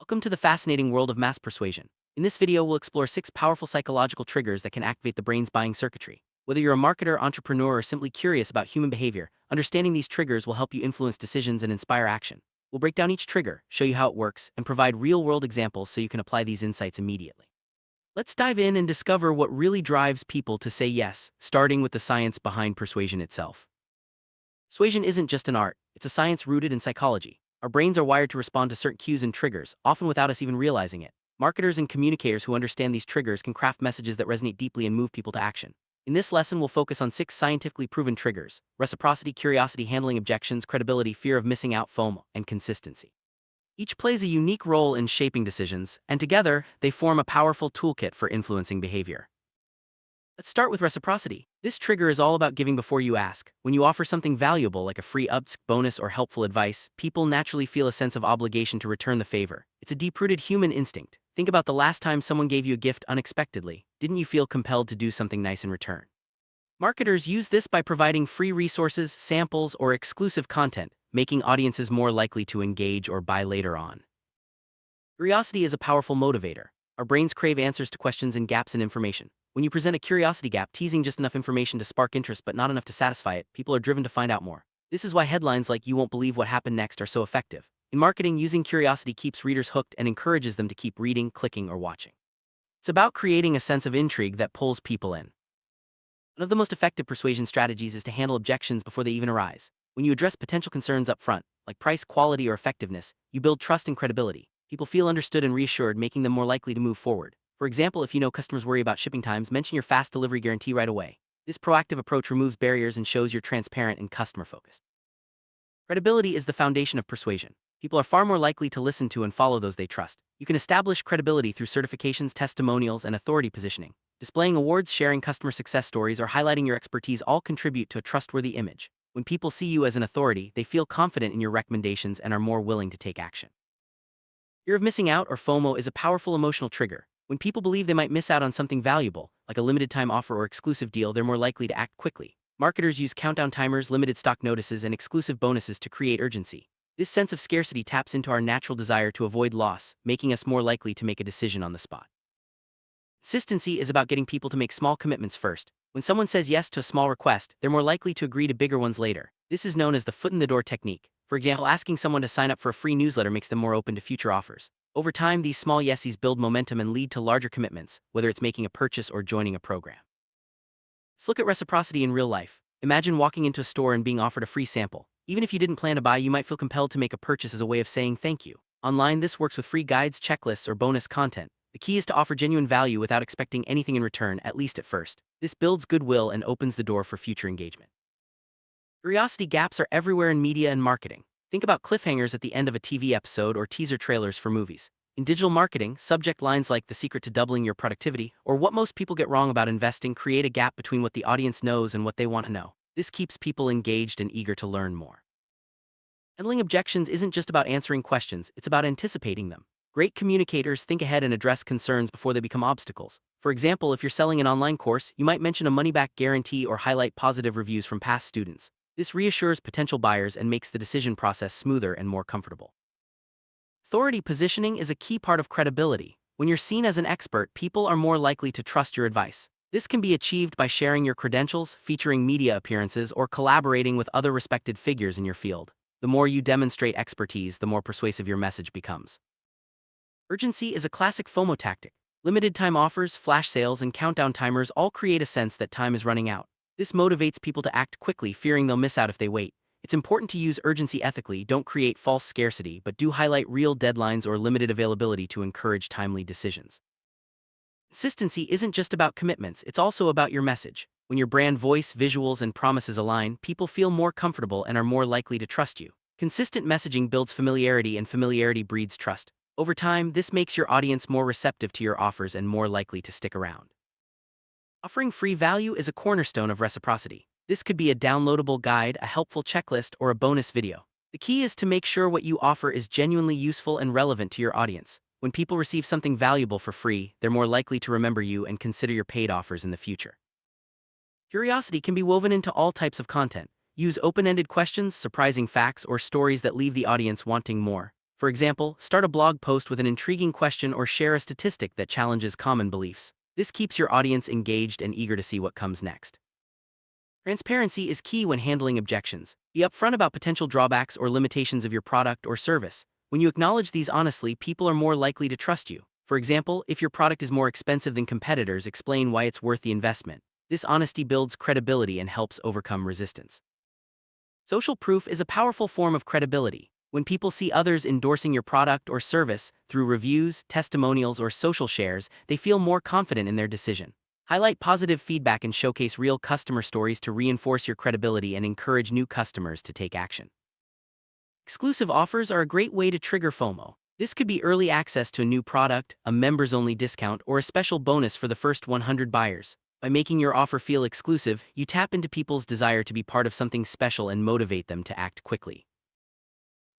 Welcome to the fascinating world of mass persuasion. In this video, we'll explore 6 powerful psychological triggers that can activate the brain's buying circuitry. Whether you're a marketer, entrepreneur, or simply curious about human behavior, understanding these triggers will help you influence decisions and inspire action. We'll break down each trigger, show you how it works, and provide real-world examples so you can apply these insights immediately. Let's dive in and discover what really drives people to say yes, starting with the science behind persuasion itself. Persuasion isn't just an art, it's a science rooted in psychology. Our brains are wired to respond to certain cues and triggers, often without us even realizing it. Marketers and communicators who understand these triggers can craft messages that resonate deeply and move people to action. In this lesson, we'll focus on 6 scientifically proven triggers: reciprocity, curiosity, handling objections, credibility, fear of missing out, FOMO, and consistency. Each plays a unique role in shaping decisions, and together, they form a powerful toolkit for influencing behavior. Let's start with reciprocity. This trigger is all about giving before you ask. When you offer something valuable like a free upsk, bonus, or helpful advice, people naturally feel a sense of obligation to return the favor. It's a deep-rooted human instinct. Think about the last time someone gave you a gift unexpectedly. Didn't you feel compelled to do something nice in return? Marketers use this by providing free resources, samples, or exclusive content, making audiences more likely to engage or buy later on. Curiosity is a powerful motivator. Our brains crave answers to questions and gaps in information. When you present a curiosity gap, teasing just enough information to spark interest but not enough to satisfy it, people are driven to find out more. This is why headlines like "You won't believe what happened next" are so effective. In marketing, using curiosity keeps readers hooked and encourages them to keep reading, clicking, or watching. It's about creating a sense of intrigue that pulls people in. One of the most effective persuasion strategies is to handle objections before they even arise. When you address potential concerns up front, like price, quality, or effectiveness, you build trust and credibility. People feel understood and reassured, making them more likely to move forward. For example, if you know customers worry about shipping times, mention your fast delivery guarantee right away. This proactive approach removes barriers and shows you're transparent and customer-focused. Credibility is the foundation of persuasion. People are far more likely to listen to and follow those they trust. You can establish credibility through certifications, testimonials, and authority positioning. Displaying awards, sharing customer success stories, or highlighting your expertise all contribute to a trustworthy image. When people see you as an authority, they feel confident in your recommendations and are more willing to take action. Fear of missing out, or FOMO, is a powerful emotional trigger. When people believe they might miss out on something valuable, like a limited-time offer or exclusive deal, they're more likely to act quickly. Marketers use countdown timers, limited stock notices, and exclusive bonuses to create urgency. This sense of scarcity taps into our natural desire to avoid loss, making us more likely to make a decision on the spot. Consistency is about getting people to make small commitments first. When someone says yes to a small request, they're more likely to agree to bigger ones later. This is known as the foot-in-the-door technique. For example, asking someone to sign up for a free newsletter makes them more open to future offers. Over time, these small yeses build momentum and lead to larger commitments, whether it's making a purchase or joining a program. Let's look at reciprocity in real life. Imagine walking into a store and being offered a free sample. Even if you didn't plan to buy, you might feel compelled to make a purchase as a way of saying thank you. Online, this works with free guides, checklists, or bonus content. The key is to offer genuine value without expecting anything in return, at least at first. This builds goodwill and opens the door for future engagement. Curiosity gaps are everywhere in media and marketing. Think about cliffhangers at the end of a TV episode or teaser trailers for movies. In digital marketing, subject lines like "the secret to doubling your productivity" or "what most people get wrong about investing" create a gap between what the audience knows and what they want to know. This keeps people engaged and eager to learn more. Handling objections isn't just about answering questions, it's about anticipating them. Great communicators think ahead and address concerns before they become obstacles. For example, if you're selling an online course, you might mention a money-back guarantee or highlight positive reviews from past students. This reassures potential buyers and makes the decision process smoother and more comfortable. Authority positioning is a key part of credibility. When you're seen as an expert, people are more likely to trust your advice. This can be achieved by sharing your credentials, featuring media appearances, or collaborating with other respected figures in your field. The more you demonstrate expertise, the more persuasive your message becomes. Urgency is a classic FOMO tactic. Limited-time offers, flash sales, and countdown timers all create a sense that time is running out. This motivates people to act quickly, fearing they'll miss out if they wait. It's important to use urgency ethically. Don't create false scarcity, but do highlight real deadlines or limited availability to encourage timely decisions. Consistency isn't just about commitments, it's also about your message. When your brand voice, visuals, and promises align, people feel more comfortable and are more likely to trust you. Consistent messaging builds familiarity, and familiarity breeds trust. Over time, this makes your audience more receptive to your offers and more likely to stick around. Offering free value is a cornerstone of reciprocity. This could be a downloadable guide, a helpful checklist, or a bonus video. The key is to make sure what you offer is genuinely useful and relevant to your audience. When people receive something valuable for free, they're more likely to remember you and consider your paid offers in the future. Curiosity can be woven into all types of content. Use open-ended questions, surprising facts, or stories that leave the audience wanting more. For example, start a blog post with an intriguing question or share a statistic that challenges common beliefs. This keeps your audience engaged and eager to see what comes next. Transparency is key when handling objections. Be upfront about potential drawbacks or limitations of your product or service. When you acknowledge these honestly, people are more likely to trust you. For example, if your product is more expensive than competitors, explain why it's worth the investment. This honesty builds credibility and helps overcome resistance. Social proof is a powerful form of credibility. When people see others endorsing your product or service through reviews, testimonials, or social shares, they feel more confident in their decision. Highlight positive feedback and showcase real customer stories to reinforce your credibility and encourage new customers to take action. Exclusive offers are a great way to trigger FOMO. This could be early access to a new product, a members-only discount, or a special bonus for the first 100 buyers. By making your offer feel exclusive, you tap into people's desire to be part of something special and motivate them to act quickly.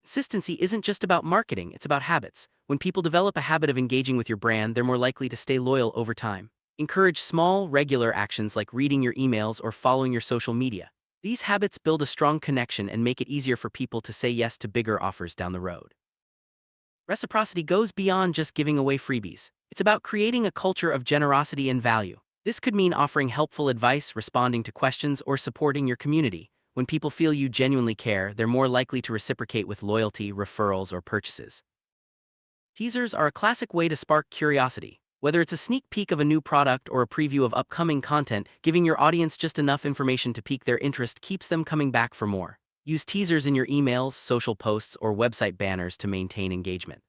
Consistency isn't just about marketing, it's about habits. When people develop a habit of engaging with your brand, they're more likely to stay loyal over time. Encourage small, regular actions like reading your emails or following your social media. These habits build a strong connection and make it easier for people to say yes to bigger offers down the road. Reciprocity goes beyond just giving away freebies. It's about creating a culture of generosity and value. This could mean offering helpful advice, responding to questions, or supporting your community. When people feel you genuinely care, they're more likely to reciprocate with loyalty, referrals, or purchases. Teasers are a classic way to spark curiosity. Whether it's a sneak peek of a new product or a preview of upcoming content, giving your audience just enough information to pique their interest keeps them coming back for more. Use teasers in your emails, social posts, or website banners to maintain engagement.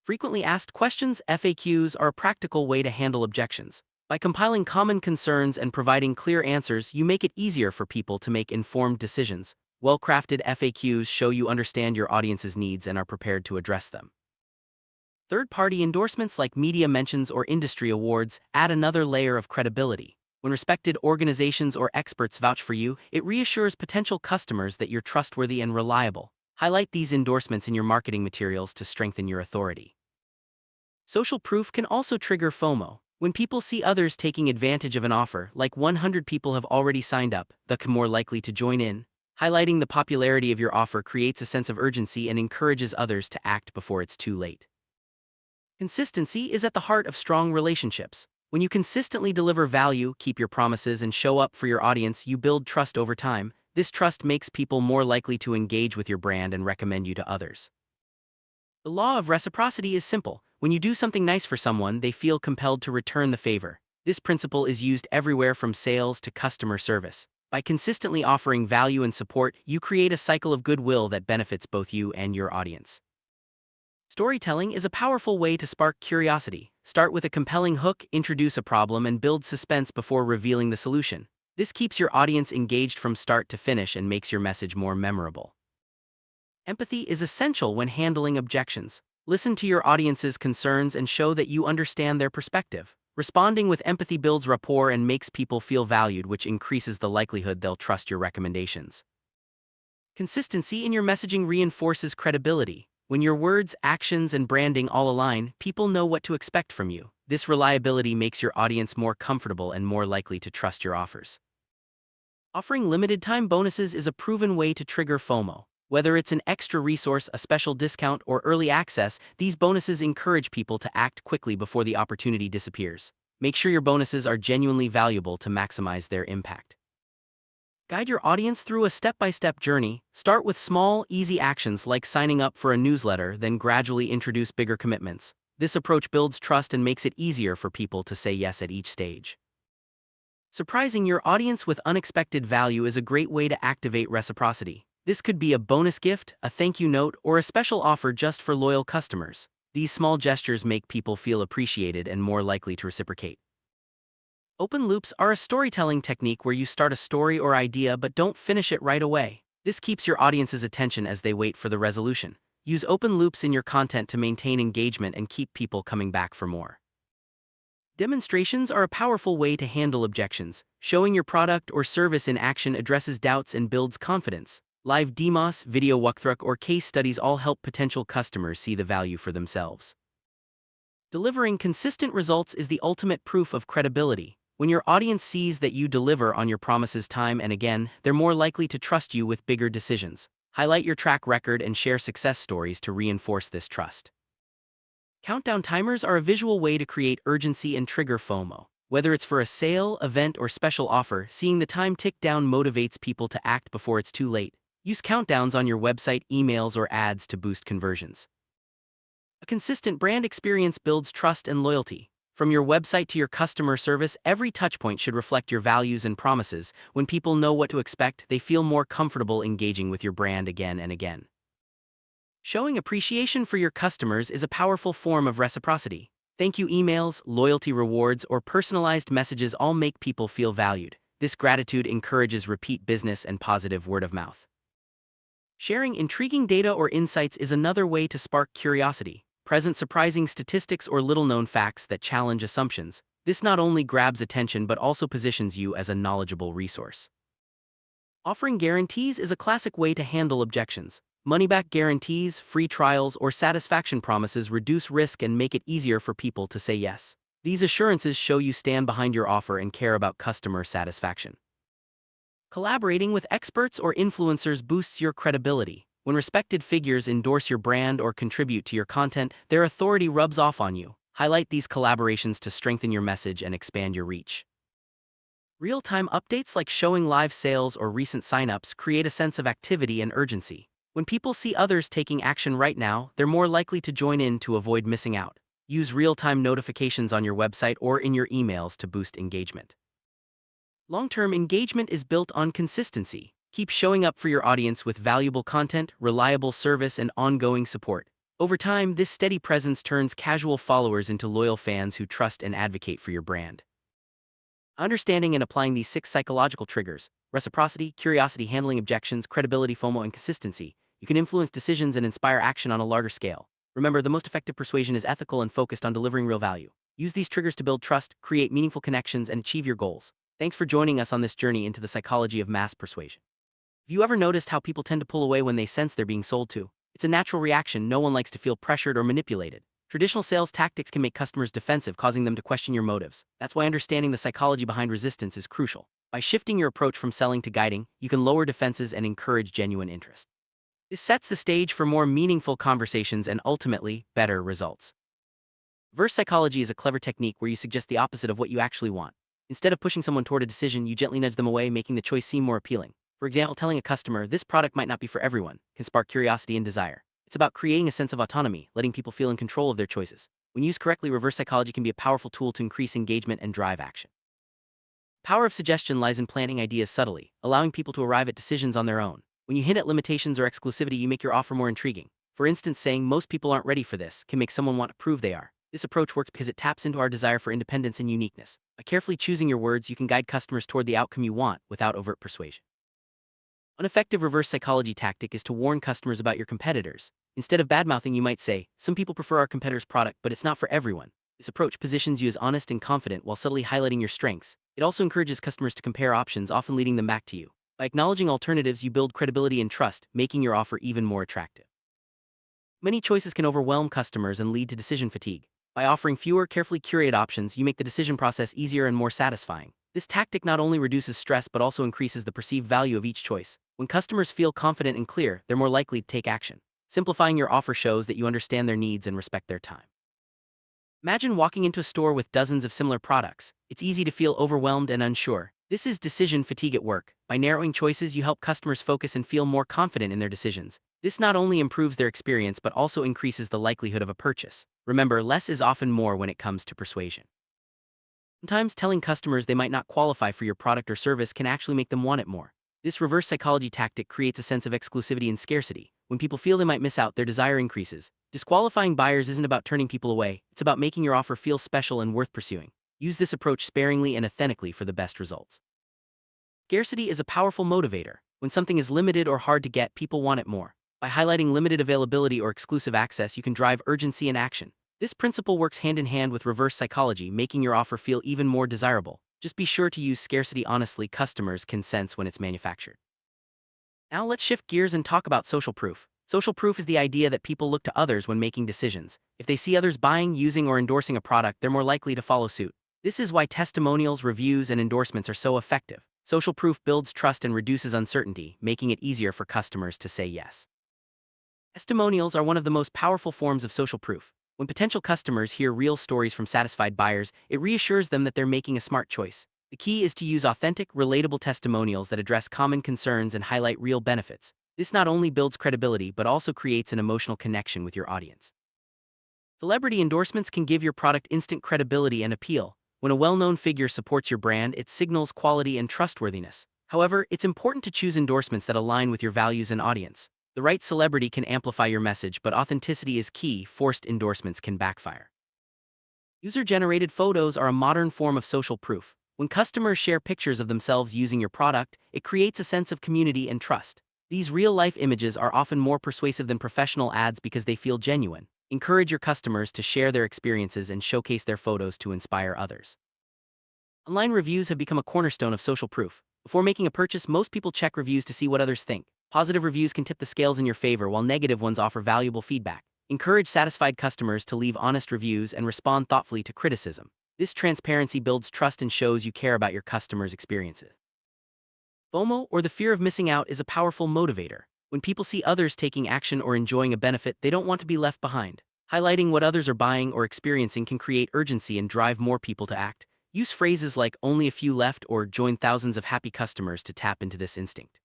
Frequently asked questions (FAQs) are a practical way to handle objections. By compiling common concerns and providing clear answers, you make it easier for people to make informed decisions. Well-crafted FAQs show you understand your audience's needs and are prepared to address them. Third-party endorsements like media mentions or industry awards add another layer of credibility. When respected organizations or experts vouch for you, it reassures potential customers that you're trustworthy and reliable. Highlight these endorsements in your marketing materials to strengthen your authority. Social proof can also trigger FOMO. When people see others taking advantage of an offer, like 100 people have already signed up, they're more likely to join in. Highlighting the popularity of your offer creates a sense of urgency and encourages others to act before it's too late. Consistency is at the heart of strong relationships. When you consistently deliver value, keep your promises, and show up for your audience, you build trust over time. This trust makes people more likely to engage with your brand and recommend you to others. The law of reciprocity is simple. When you do something nice for someone, they feel compelled to return the favor. This principle is used everywhere from sales to customer service. By consistently offering value and support, you create a cycle of goodwill that benefits both you and your audience. Storytelling is a powerful way to spark curiosity. Start with a compelling hook, introduce a problem, and build suspense before revealing the solution. This keeps your audience engaged from start to finish and makes your message more memorable. Empathy is essential when handling objections. Listen to your audience's concerns and show that you understand their perspective. Responding with empathy builds rapport and makes people feel valued, which increases the likelihood they'll trust your recommendations. Consistency in your messaging reinforces credibility. When your words, actions, and branding all align, people know what to expect from you. This reliability makes your audience more comfortable and more likely to trust your offers. Offering limited-time bonuses is a proven way to trigger FOMO. Whether it's an extra resource, a special discount, or early access, these bonuses encourage people to act quickly before the opportunity disappears. Make sure your bonuses are genuinely valuable to maximize their impact. Guide your audience through a step-by-step journey. Start with small, easy actions like signing up for a newsletter, then gradually introduce bigger commitments. This approach builds trust and makes it easier for people to say yes at each stage. Surprising your audience with unexpected value is a great way to activate reciprocity. This could be a bonus gift, a thank you note, or a special offer just for loyal customers. These small gestures make people feel appreciated and more likely to reciprocate. Open loops are a storytelling technique where you start a story or idea but don't finish it right away. This keeps your audience's attention as they wait for the resolution. Use open loops in your content to maintain engagement and keep people coming back for more. Demonstrations are a powerful way to handle objections. Showing your product or service in action addresses doubts and builds confidence. Live demos, video walkthrough, or case studies all help potential customers see the value for themselves. Delivering consistent results is the ultimate proof of credibility. When your audience sees that you deliver on your promises time and again, they're more likely to trust you with bigger decisions. Highlight your track record and share success stories to reinforce this trust. Countdown timers are a visual way to create urgency and trigger FOMO. Whether it's for a sale, event, or special offer, seeing the time tick down motivates people to act before it's too late. Use countdowns on your website, emails, or ads to boost conversions. A consistent brand experience builds trust and loyalty. From your website to your customer service, every touchpoint should reflect your values and promises. When people know what to expect, they feel more comfortable engaging with your brand again and again. Showing appreciation for your customers is a powerful form of reciprocity. Thank you emails, loyalty rewards, or personalized messages all make people feel valued. This gratitude encourages repeat business and positive word of mouth. Sharing intriguing data or insights is another way to spark curiosity. Present surprising statistics or little-known facts that challenge assumptions. This not only grabs attention but also positions you as a knowledgeable resource. Offering guarantees is a classic way to handle objections. Money-back guarantees, free trials, or satisfaction promises reduce risk and make it easier for people to say yes. These assurances show you stand behind your offer and care about customer satisfaction. Collaborating with experts or influencers boosts your credibility. When respected figures endorse your brand or contribute to your content, their authority rubs off on you. Highlight these collaborations to strengthen your message and expand your reach. Real-time updates like showing live sales or recent signups create a sense of activity and urgency. When people see others taking action right now, they're more likely to join in to avoid missing out. Use real-time notifications on your website or in your emails to boost engagement. Long-term engagement is built on consistency. Keep showing up for your audience with valuable content, reliable service, and ongoing support. Over time, this steady presence turns casual followers into loyal fans who trust and advocate for your brand. Understanding and applying these 6 psychological triggers: reciprocity, curiosity, handling objections, credibility, FOMO, and consistency, you can influence decisions and inspire action on a larger scale. Remember, the most effective persuasion is ethical and focused on delivering real value. Use these triggers to build trust, create meaningful connections, and achieve your goals. Thanks for joining us on this journey into the psychology of mass persuasion. Have you ever noticed how people tend to pull away when they sense they're being sold to? It's a natural reaction. No one likes to feel pressured or manipulated. Traditional sales tactics can make customers defensive, causing them to question your motives. That's why understanding the psychology behind resistance is crucial. By shifting your approach from selling to guiding, you can lower defenses and encourage genuine interest. This sets the stage for more meaningful conversations and ultimately, better results. Reverse psychology is a clever technique where you suggest the opposite of what you actually want. Instead of pushing someone toward a decision, you gently nudge them away, making the choice seem more appealing. For example, telling a customer, "This product might not be for everyone," can spark curiosity and desire. It's about creating a sense of autonomy, letting people feel in control of their choices. When used correctly, reverse psychology can be a powerful tool to increase engagement and drive action. The power of suggestion lies in planting ideas subtly, allowing people to arrive at decisions on their own. When you hint at limitations or exclusivity, you make your offer more intriguing. For instance, saying, "Most people aren't ready for this," can make someone want to prove they are. This approach works because it taps into our desire for independence and uniqueness. By carefully choosing your words, you can guide customers toward the outcome you want without overt persuasion. An effective reverse psychology tactic is to warn customers about your competitors. Instead of badmouthing, you might say, "Some people prefer our competitor's product, but it's not for everyone." This approach positions you as honest and confident while subtly highlighting your strengths. It also encourages customers to compare options, often leading them back to you. By acknowledging alternatives, you build credibility and trust, making your offer even more attractive. Many choices can overwhelm customers and lead to decision fatigue. By offering fewer, carefully curated options, you make the decision process easier and more satisfying. This tactic not only reduces stress but also increases the perceived value of each choice. When customers feel confident and clear, they're more likely to take action. Simplifying your offer shows that you understand their needs and respect their time. Imagine walking into a store with dozens of similar products. It's easy to feel overwhelmed and unsure. This is decision fatigue at work. By narrowing choices, you help customers focus and feel more confident in their decisions. This not only improves their experience but also increases the likelihood of a purchase. Remember, less is often more when it comes to persuasion. Sometimes telling customers they might not qualify for your product or service can actually make them want it more. This reverse psychology tactic creates a sense of exclusivity and scarcity. When people feel they might miss out, their desire increases. Disqualifying buyers isn't about turning people away, it's about making your offer feel special and worth pursuing. Use this approach sparingly and authentically for the best results. Scarcity is a powerful motivator. When something is limited or hard to get, people want it more. By highlighting limited availability or exclusive access, you can drive urgency and action. This principle works hand in hand with reverse psychology, making your offer feel even more desirable. Just be sure to use scarcity honestly. Customers can sense when it's manufactured. Now let's shift gears and talk about social proof. Social proof is the idea that people look to others when making decisions. If they see others buying, using, or endorsing a product, they're more likely to follow suit. This is why testimonials, reviews, and endorsements are so effective. Social proof builds trust and reduces uncertainty, making it easier for customers to say yes. Testimonials are one of the most powerful forms of social proof. When potential customers hear real stories from satisfied buyers, it reassures them that they're making a smart choice. The key is to use authentic, relatable testimonials that address common concerns and highlight real benefits. This not only builds credibility but also creates an emotional connection with your audience. Celebrity endorsements can give your product instant credibility and appeal. When a well-known figure supports your brand, it signals quality and trustworthiness. However, it's important to choose endorsements that align with your values and audience. The right celebrity can amplify your message, but authenticity is key. Forced endorsements can backfire. User-generated photos are a modern form of social proof. When customers share pictures of themselves using your product, it creates a sense of community and trust. These real-life images are often more persuasive than professional ads because they feel genuine. Encourage your customers to share their experiences and showcase their photos to inspire others. Online reviews have become a cornerstone of social proof. Before making a purchase, most people check reviews to see what others think. Positive reviews can tip the scales in your favor, while negative ones offer valuable feedback. Encourage satisfied customers to leave honest reviews and respond thoughtfully to criticism. This transparency builds trust and shows you care about your customers' experiences. FOMO, or the fear of missing out, is a powerful motivator. When people see others taking action or enjoying a benefit, they don't want to be left behind. Highlighting what others are buying or experiencing can create urgency and drive more people to act. Use phrases like "only a few left" or "join thousands of happy customers" to tap into this instinct.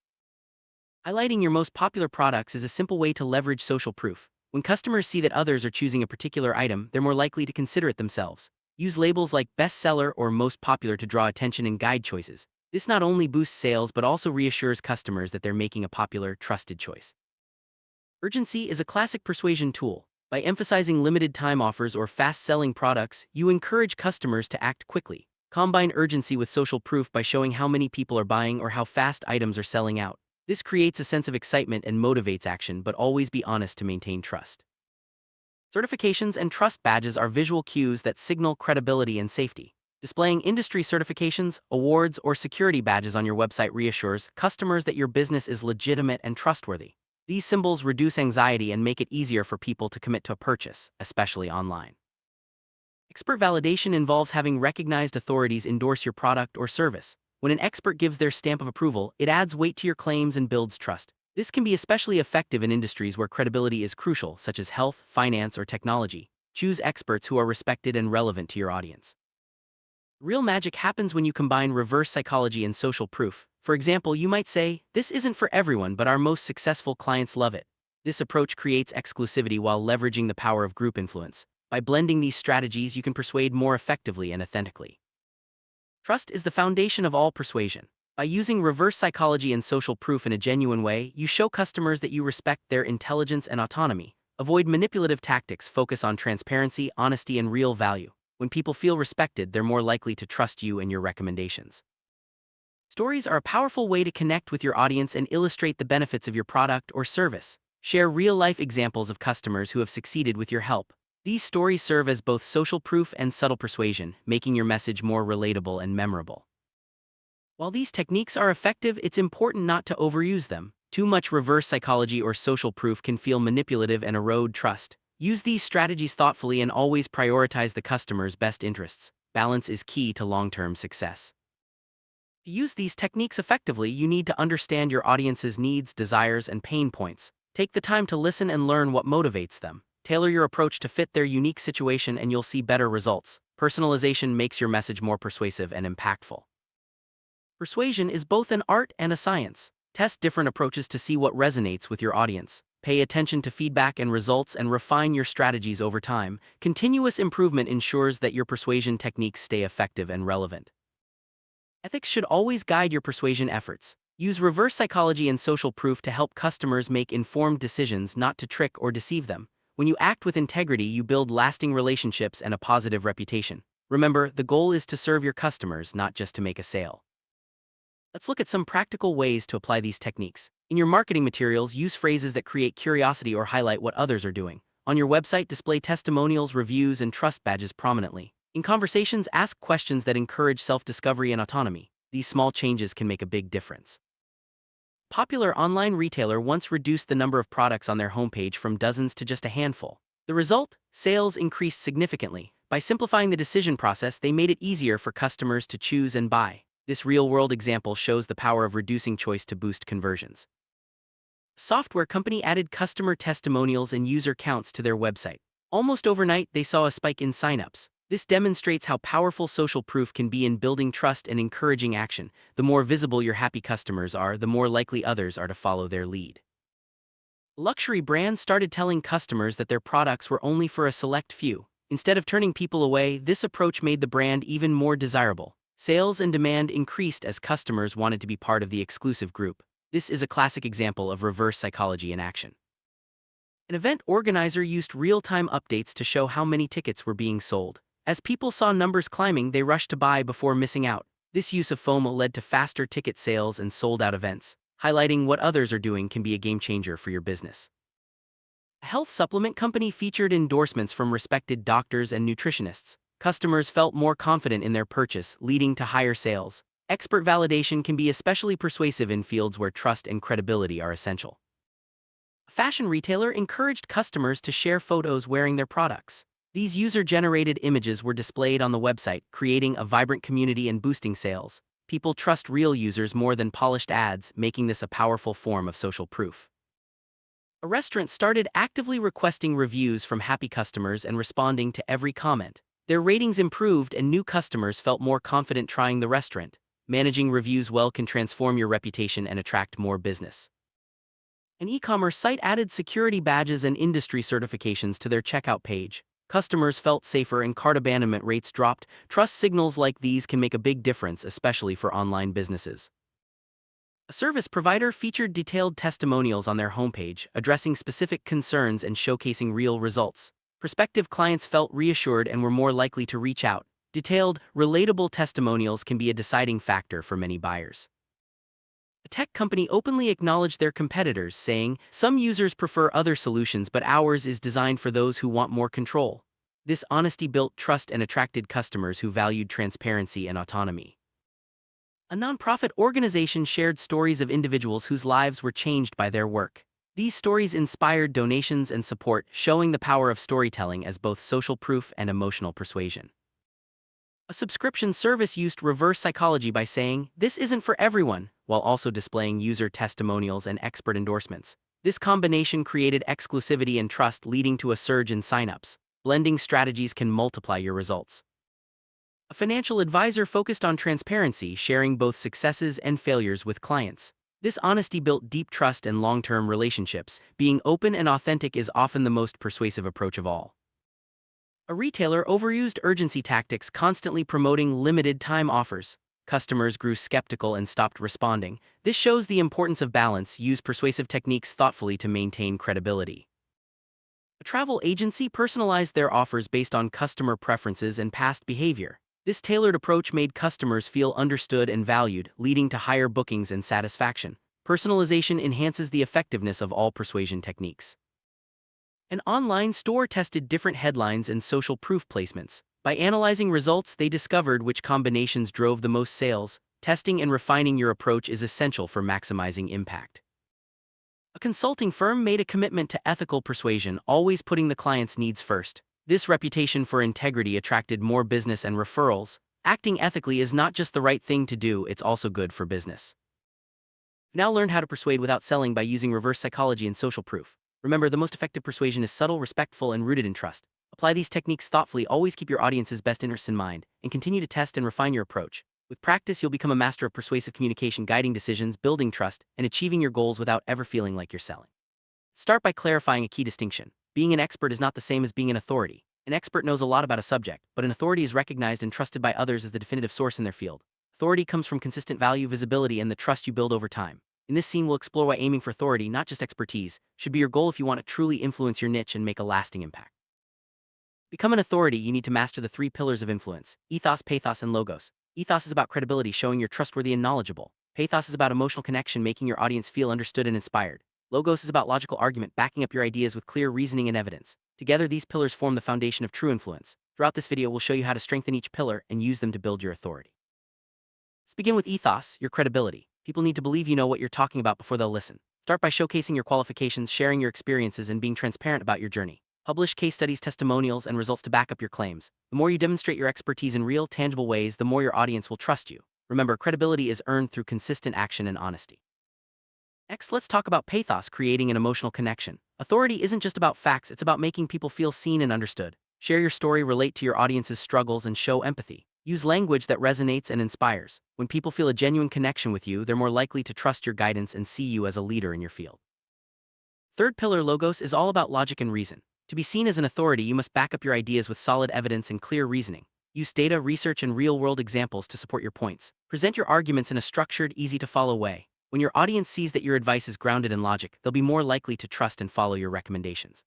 Highlighting your most popular products is a simple way to leverage social proof. When customers see that others are choosing a particular item, they're more likely to consider it themselves. Use labels like "bestseller" or "most popular" to draw attention and guide choices. This not only boosts sales but also reassures customers that they're making a popular, trusted choice. Urgency is a classic persuasion tool. By emphasizing limited-time offers or fast-selling products, you encourage customers to act quickly. Combine urgency with social proof by showing how many people are buying or how fast items are selling out. This creates a sense of excitement and motivates action, but always be honest to maintain trust. Certifications and trust badges are visual cues that signal credibility and safety. Displaying industry certifications, awards, or security badges on your website reassures customers that your business is legitimate and trustworthy. These symbols reduce anxiety and make it easier for people to commit to a purchase, especially online. Expert validation involves having recognized authorities endorse your product or service. When an expert gives their stamp of approval, it adds weight to your claims and builds trust. This can be especially effective in industries where credibility is crucial, such as health, finance, or technology. Choose experts who are respected and relevant to your audience. Real magic happens when you combine reverse psychology and social proof. For example, you might say, "This isn't for everyone, but our most successful clients love it." This approach creates exclusivity while leveraging the power of group influence. By blending these strategies, you can persuade more effectively and authentically. Trust is the foundation of all persuasion. By using reverse psychology and social proof in a genuine way, you show customers that you respect their intelligence and autonomy. Avoid manipulative tactics, focus on transparency, honesty, and real value. When people feel respected, they're more likely to trust you and your recommendations. Stories are a powerful way to connect with your audience and illustrate the benefits of your product or service. Share real-life examples of customers who have succeeded with your help. These stories serve as both social proof and subtle persuasion, making your message more relatable and memorable. While these techniques are effective, it's important not to overuse them. Too much reverse psychology or social proof can feel manipulative and erode trust. Use these strategies thoughtfully and always prioritize the customer's best interests. Balance is key to long-term success. To use these techniques effectively, you need to understand your audience's needs, desires, and pain points. Take the time to listen and learn what motivates them. Tailor your approach to fit their unique situation and you'll see better results. Personalization makes your message more persuasive and impactful. Persuasion is both an art and a science. Test different approaches to see what resonates with your audience. Pay attention to feedback and results and refine your strategies over time. Continuous improvement ensures that your persuasion techniques stay effective and relevant. Ethics should always guide your persuasion efforts. Use reverse psychology and social proof to help customers make informed decisions, not to trick or deceive them. When you act with integrity, you build lasting relationships and a positive reputation. Remember, the goal is to serve your customers, not just to make a sale. Let's look at some practical ways to apply these techniques. In your marketing materials, use phrases that create curiosity or highlight what others are doing. On your website, display testimonials, reviews, and trust badges prominently. In conversations, ask questions that encourage self-discovery and autonomy. These small changes can make a big difference. Popular online retailer once reduced the number of products on their homepage from dozens to just a handful. The result? Sales increased significantly. By simplifying the decision process, they made it easier for customers to choose and buy. This real-world example shows the power of reducing choice to boost conversions. Software company added customer testimonials and user counts to their website. Almost overnight, they saw a spike in signups. This demonstrates how powerful social proof can be in building trust and encouraging action. The more visible your happy customers are, the more likely others are to follow their lead. Luxury brands started telling customers that their products were only for a select few. Instead of turning people away, this approach made the brand even more desirable. Sales and demand increased as customers wanted to be part of the exclusive group. This is a classic example of reverse psychology in action. An event organizer used real-time updates to show how many tickets were being sold. As people saw numbers climbing, they rushed to buy before missing out. This use of FOMO led to faster ticket sales and sold-out events. Highlighting what others are doing can be a game-changer for your business. A health supplement company featured endorsements from respected doctors and nutritionists. Customers felt more confident in their purchase, leading to higher sales. Expert validation can be especially persuasive in fields where trust and credibility are essential. A fashion retailer encouraged customers to share photos wearing their products. These user-generated images were displayed on the website, creating a vibrant community and boosting sales. People trust real users more than polished ads, making this a powerful form of social proof. A restaurant started actively requesting reviews from happy customers and responding to every comment. Their ratings improved and new customers felt more confident trying the restaurant. Managing reviews well can transform your reputation and attract more business. An e-commerce site added security badges and industry certifications to their checkout page. Customers felt safer and cart abandonment rates dropped. Trust signals like these can make a big difference, especially for online businesses. A service provider featured detailed testimonials on their homepage, addressing specific concerns and showcasing real results. Prospective clients felt reassured and were more likely to reach out. Detailed, relatable testimonials can be a deciding factor for many buyers. A tech company openly acknowledged their competitors, saying, "Some users prefer other solutions, but ours is designed for those who want more control." This honesty built trust and attracted customers who valued transparency and autonomy. A nonprofit organization shared stories of individuals whose lives were changed by their work. These stories inspired donations and support, showing the power of storytelling as both social proof and emotional persuasion. A subscription service used reverse psychology by saying, "This isn't for everyone," while also displaying user testimonials and expert endorsements. This combination created exclusivity and trust, leading to a surge in signups. Blending strategies can multiply your results. A financial advisor focused on transparency, sharing both successes and failures with clients. This honesty built deep trust and long-term relationships. Being open and authentic is often the most persuasive approach of all. A retailer overused urgency tactics, constantly promoting limited-time offers. Customers grew skeptical and stopped responding. This shows the importance of balance. Use persuasive techniques thoughtfully to maintain credibility. A travel agency personalized their offers based on customer preferences and past behavior. This tailored approach made customers feel understood and valued, leading to higher bookings and satisfaction. Personalization enhances the effectiveness of all persuasion techniques. An online store tested different headlines and social proof placements. By analyzing results, they discovered which combinations drove the most sales. Testing and refining your approach is essential for maximizing impact. A consulting firm made a commitment to ethical persuasion, always putting the client's needs first. This reputation for integrity attracted more business and referrals. Acting ethically is not just the right thing to do, it's also good for business. Now learn how to persuade without selling by using reverse psychology and social proof. Remember, the most effective persuasion is subtle, respectful, and rooted in trust. Apply these techniques thoughtfully, always keep your audience's best interests in mind, and continue to test and refine your approach. With practice, you'll become a master of persuasive communication, guiding decisions, building trust, and achieving your goals without ever feeling like you're selling. Start by clarifying a key distinction. Being an expert is not the same as being an authority. An expert knows a lot about a subject, but an authority is recognized and trusted by others as the definitive source in their field. Authority comes from consistent value, visibility, and the trust you build over time. In this scene, we'll explore why aiming for authority, not just expertise, should be your goal if you want to truly influence your niche and make a lasting impact. Become an authority, you need to master the 3 pillars of influence: ethos, pathos, and logos. Ethos is about credibility, showing you're trustworthy and knowledgeable. Pathos is about emotional connection, making your audience feel understood and inspired. Logos is about logical argument, backing up your ideas with clear reasoning and evidence. Together, these pillars form the foundation of true influence. Throughout this video, we'll show you how to strengthen each pillar and use them to build your authority. Let's begin with ethos, your credibility. People need to believe you know what you're talking about before they'll listen. Start by showcasing your qualifications, sharing your experiences, and being transparent about your journey. Publish case studies, testimonials, and results to back up your claims. The more you demonstrate your expertise in real, tangible ways, the more your audience will trust you. Remember, credibility is earned through consistent action and honesty. Next, let's talk about pathos, creating an emotional connection. Authority isn't just about facts, it's about making people feel seen and understood. Share your story, relate to your audience's struggles, and show empathy. Use language that resonates and inspires. When people feel a genuine connection with you, they're more likely to trust your guidance and see you as a leader in your field. Third pillar, logos, is all about logic and reason. To be seen as an authority, you must back up your ideas with solid evidence and clear reasoning. Use data, research, and real-world examples to support your points. Present your arguments in a structured, easy-to-follow way. When your audience sees that your advice is grounded in logic, they'll be more likely to trust and follow your recommendations.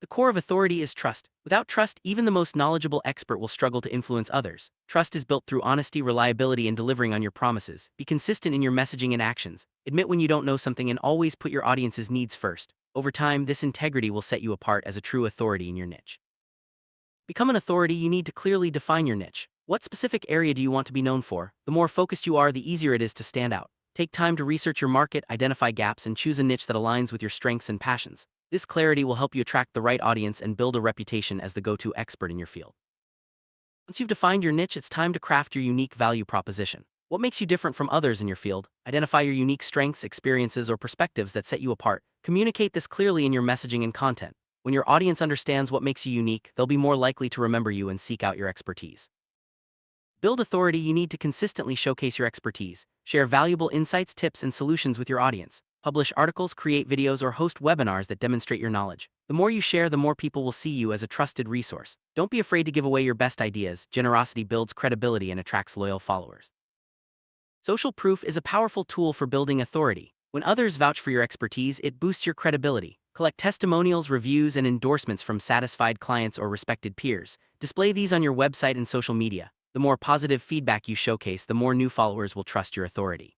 The core of authority is trust. Without trust, even the most knowledgeable expert will struggle to influence others. Trust is built through honesty, reliability, and delivering on your promises. Be consistent in your messaging and actions. Admit when you don't know something and always put your audience's needs first. Over time, this integrity will set you apart as a true authority in your niche. Become an authority, you need to clearly define your niche. What specific area do you want to be known for? The more focused you are, the easier it is to stand out. Take time to research your market, identify gaps, and choose a niche that aligns with your strengths and passions. This clarity will help you attract the right audience and build a reputation as the go-to expert in your field. Once you've defined your niche, it's time to craft your unique value proposition. What makes you different from others in your field? Identify your unique strengths, experiences, or perspectives that set you apart. Communicate this clearly in your messaging and content. When your audience understands what makes you unique, they'll be more likely to remember you and seek out your expertise. Build authority, you need to consistently showcase your expertise. Share valuable insights, tips, and solutions with your audience. Publish articles, create videos, or host webinars that demonstrate your knowledge. The more you share, the more people will see you as a trusted resource. Don't be afraid to give away your best ideas. Generosity builds credibility and attracts loyal followers. Social proof is a powerful tool for building authority. When others vouch for your expertise, it boosts your credibility. Collect testimonials, reviews, and endorsements from satisfied clients or respected peers. Display these on your website and social media. The more positive feedback you showcase, the more new followers will trust your authority.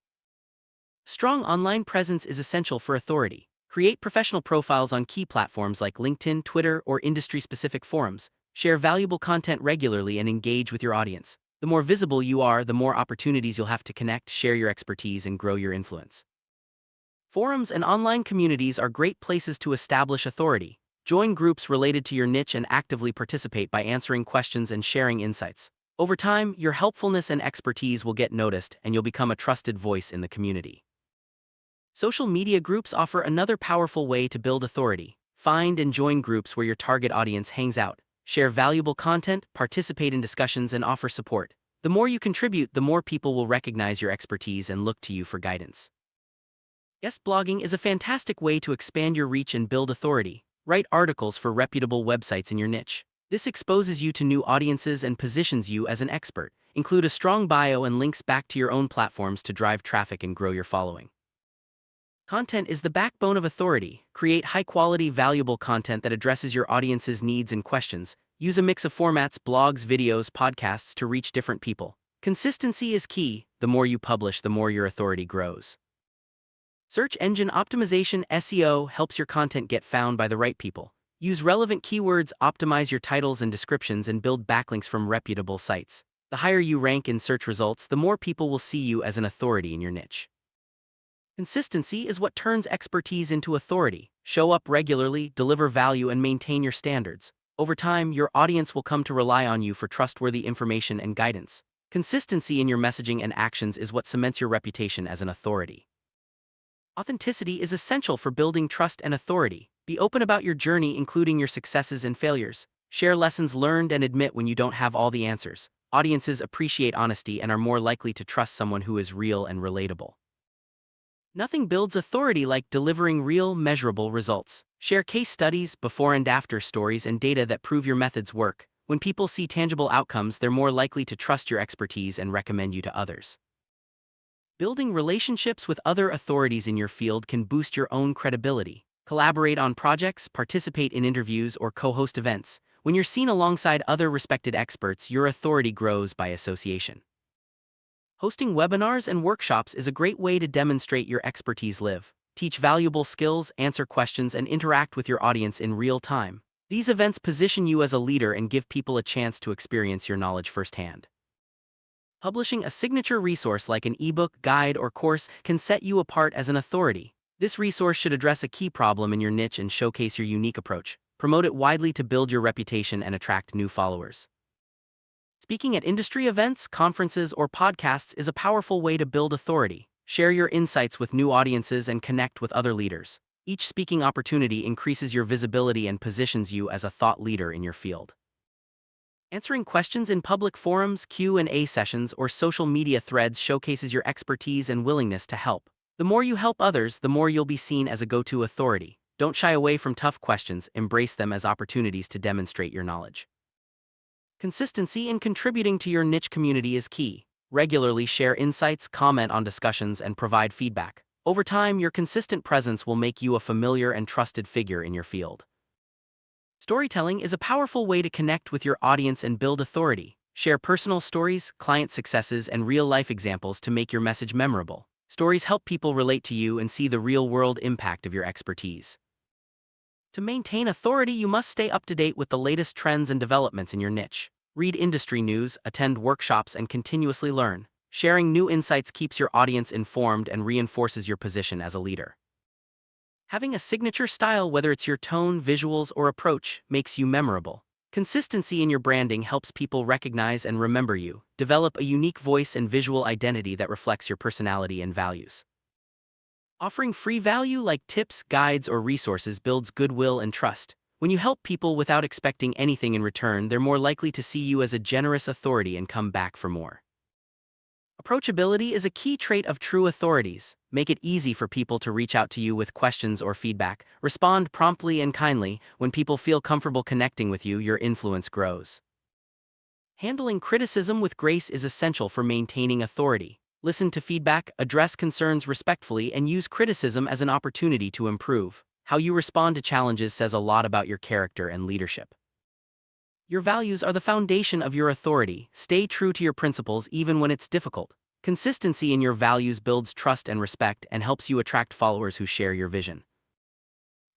Strong online presence is essential for authority. Create professional profiles on key platforms like LinkedIn, Twitter, or industry-specific forums. Share valuable content regularly and engage with your audience. The more visible you are, the more opportunities you'll have to connect, share your expertise, and grow your influence. Forums and online communities are great places to establish authority. Join groups related to your niche and actively participate by answering questions and sharing insights. Over time, your helpfulness and expertise will get noticed, and you'll become a trusted voice in the community. Social media groups offer another powerful way to build authority. Find and join groups where your target audience hangs out. Share valuable content, participate in discussions, and offer support. The more you contribute, the more people will recognize your expertise and look to you for guidance. Guest blogging is a fantastic way to expand your reach and build authority. Write articles for reputable websites in your niche. This exposes you to new audiences and positions you as an expert. Include a strong bio and links back to your own platforms to drive traffic and grow your following. Content is the backbone of authority. Create high-quality, valuable content that addresses your audience's needs and questions. Use a mix of formats, blogs, videos, podcasts to reach different people. Consistency is key. The more you publish, the more your authority grows. Search engine optimization (SEO) helps your content get found by the right people. Use relevant keywords, optimize your titles and descriptions, and build backlinks from reputable sites. The higher you rank in search results, the more people will see you as an authority in your niche. Consistency is what turns expertise into authority. Show up regularly, deliver value, and maintain your standards. Over time, your audience will come to rely on you for trustworthy information and guidance. Consistency in your messaging and actions is what cements your reputation as an authority. Authenticity is essential for building trust and authority. Be open about your journey, including your successes and failures. Share lessons learned and admit when you don't have all the answers. Audiences appreciate honesty and are more likely to trust someone who is real and relatable. Nothing builds authority like delivering real, measurable results. Share case studies, before and after stories, and data that prove your methods work. When people see tangible outcomes, they're more likely to trust your expertise and recommend you to others. Building relationships with other authorities in your field can boost your own credibility. Collaborate on projects, participate in interviews, or co-host events. When you're seen alongside other respected experts, your authority grows by association. Hosting webinars and workshops is a great way to demonstrate your expertise live. Teach valuable skills, answer questions, and interact with your audience in real time. These events position you as a leader and give people a chance to experience your knowledge firsthand. Publishing a signature resource like an ebook, guide, or course can set you apart as an authority. This resource should address a key problem in your niche and showcase your unique approach. Promote it widely to build your reputation and attract new followers. Speaking at industry events, conferences, or podcasts is a powerful way to build authority. Share your insights with new audiences and connect with other leaders. Each speaking opportunity increases your visibility and positions you as a thought leader in your field. Answering questions in public forums, Q&A sessions, or social media threads showcases your expertise and willingness to help. The more you help others, the more you'll be seen as a go-to authority. Don't shy away from tough questions, embrace them as opportunities to demonstrate your knowledge. Consistency in contributing to your niche community is key. Regularly share insights, comment on discussions, and provide feedback. Over time, your consistent presence will make you a familiar and trusted figure in your field. Storytelling is a powerful way to connect with your audience and build authority. Share personal stories, client successes, and real-life examples to make your message memorable. Stories help people relate to you and see the real-world impact of your expertise. To maintain authority, you must stay up to date with the latest trends and developments in your niche. Read industry news, attend workshops, and continuously learn. Sharing new insights keeps your audience informed and reinforces your position as a leader. Having a signature style, whether it's your tone, visuals, or approach, makes you memorable. Consistency in your branding helps people recognize and remember you. Develop a unique voice and visual identity that reflects your personality and values. Offering free value like tips, guides, or resources builds goodwill and trust. When you help people without expecting anything in return, they're more likely to see you as a generous authority and come back for more. Approachability is a key trait of true authorities. Make it easy for people to reach out to you with questions or feedback. Respond promptly and kindly. When people feel comfortable connecting with you, your influence grows. Handling criticism with grace is essential for maintaining authority. Listen to feedback, address concerns respectfully, and use criticism as an opportunity to improve. How you respond to challenges says a lot about your character and leadership. Your values are the foundation of your authority. Stay true to your principles even when it's difficult. Consistency in your values builds trust and respect and helps you attract followers who share your vision.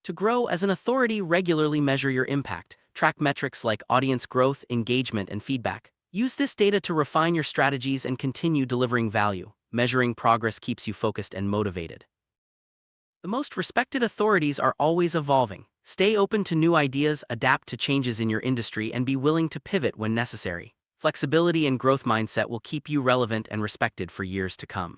To grow as an authority, regularly measure your impact. Track metrics like audience growth, engagement, and feedback. Use this data to refine your strategies and continue delivering value. Measuring progress keeps you focused and motivated. The most respected authorities are always evolving. Stay open to new ideas, adapt to changes in your industry, and be willing to pivot when necessary. Flexibility and growth mindset will keep you relevant and respected for years to come.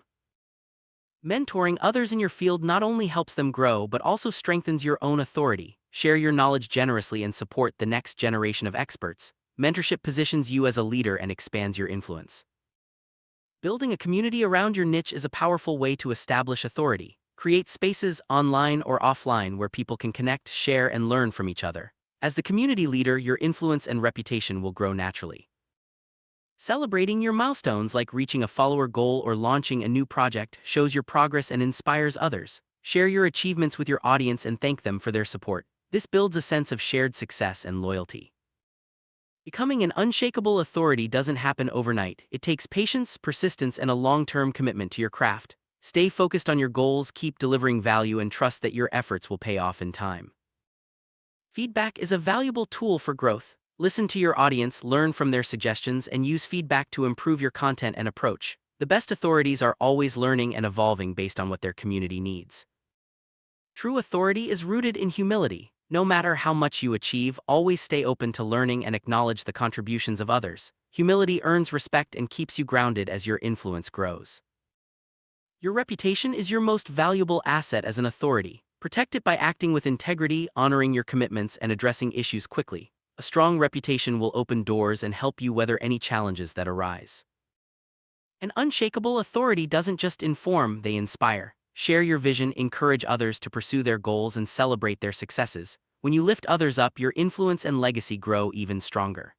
Mentoring others in your field not only helps them grow but also strengthens your own authority. Share your knowledge generously and support the next generation of experts. Mentorship positions you as a leader and expands your influence. Building a community around your niche is a powerful way to establish authority. Create spaces, online or offline, where people can connect, share, and learn from each other. As the community leader, your influence and reputation will grow naturally. Celebrating your milestones, like reaching a follower goal or launching a new project, shows your progress and inspires others. Share your achievements with your audience and thank them for their support. This builds a sense of shared success and loyalty. Becoming an unshakable authority doesn't happen overnight. It takes patience, persistence, and a long-term commitment to your craft. Stay focused on your goals, keep delivering value, and trust that your efforts will pay off in time. Feedback is a valuable tool for growth. Listen to your audience, learn from their suggestions, and use feedback to improve your content and approach. The best authorities are always learning and evolving based on what their community needs. True authority is rooted in humility. No matter how much you achieve, always stay open to learning and acknowledge the contributions of others. Humility earns respect and keeps you grounded as your influence grows. Your reputation is your most valuable asset as an authority. Protect it by acting with integrity, honoring your commitments, and addressing issues quickly. A strong reputation will open doors and help you weather any challenges that arise. An unshakable authority doesn't just inform, they inspire. Share your vision, encourage others to pursue their goals, and celebrate their successes. When you lift others up, your influence and legacy grow even stronger.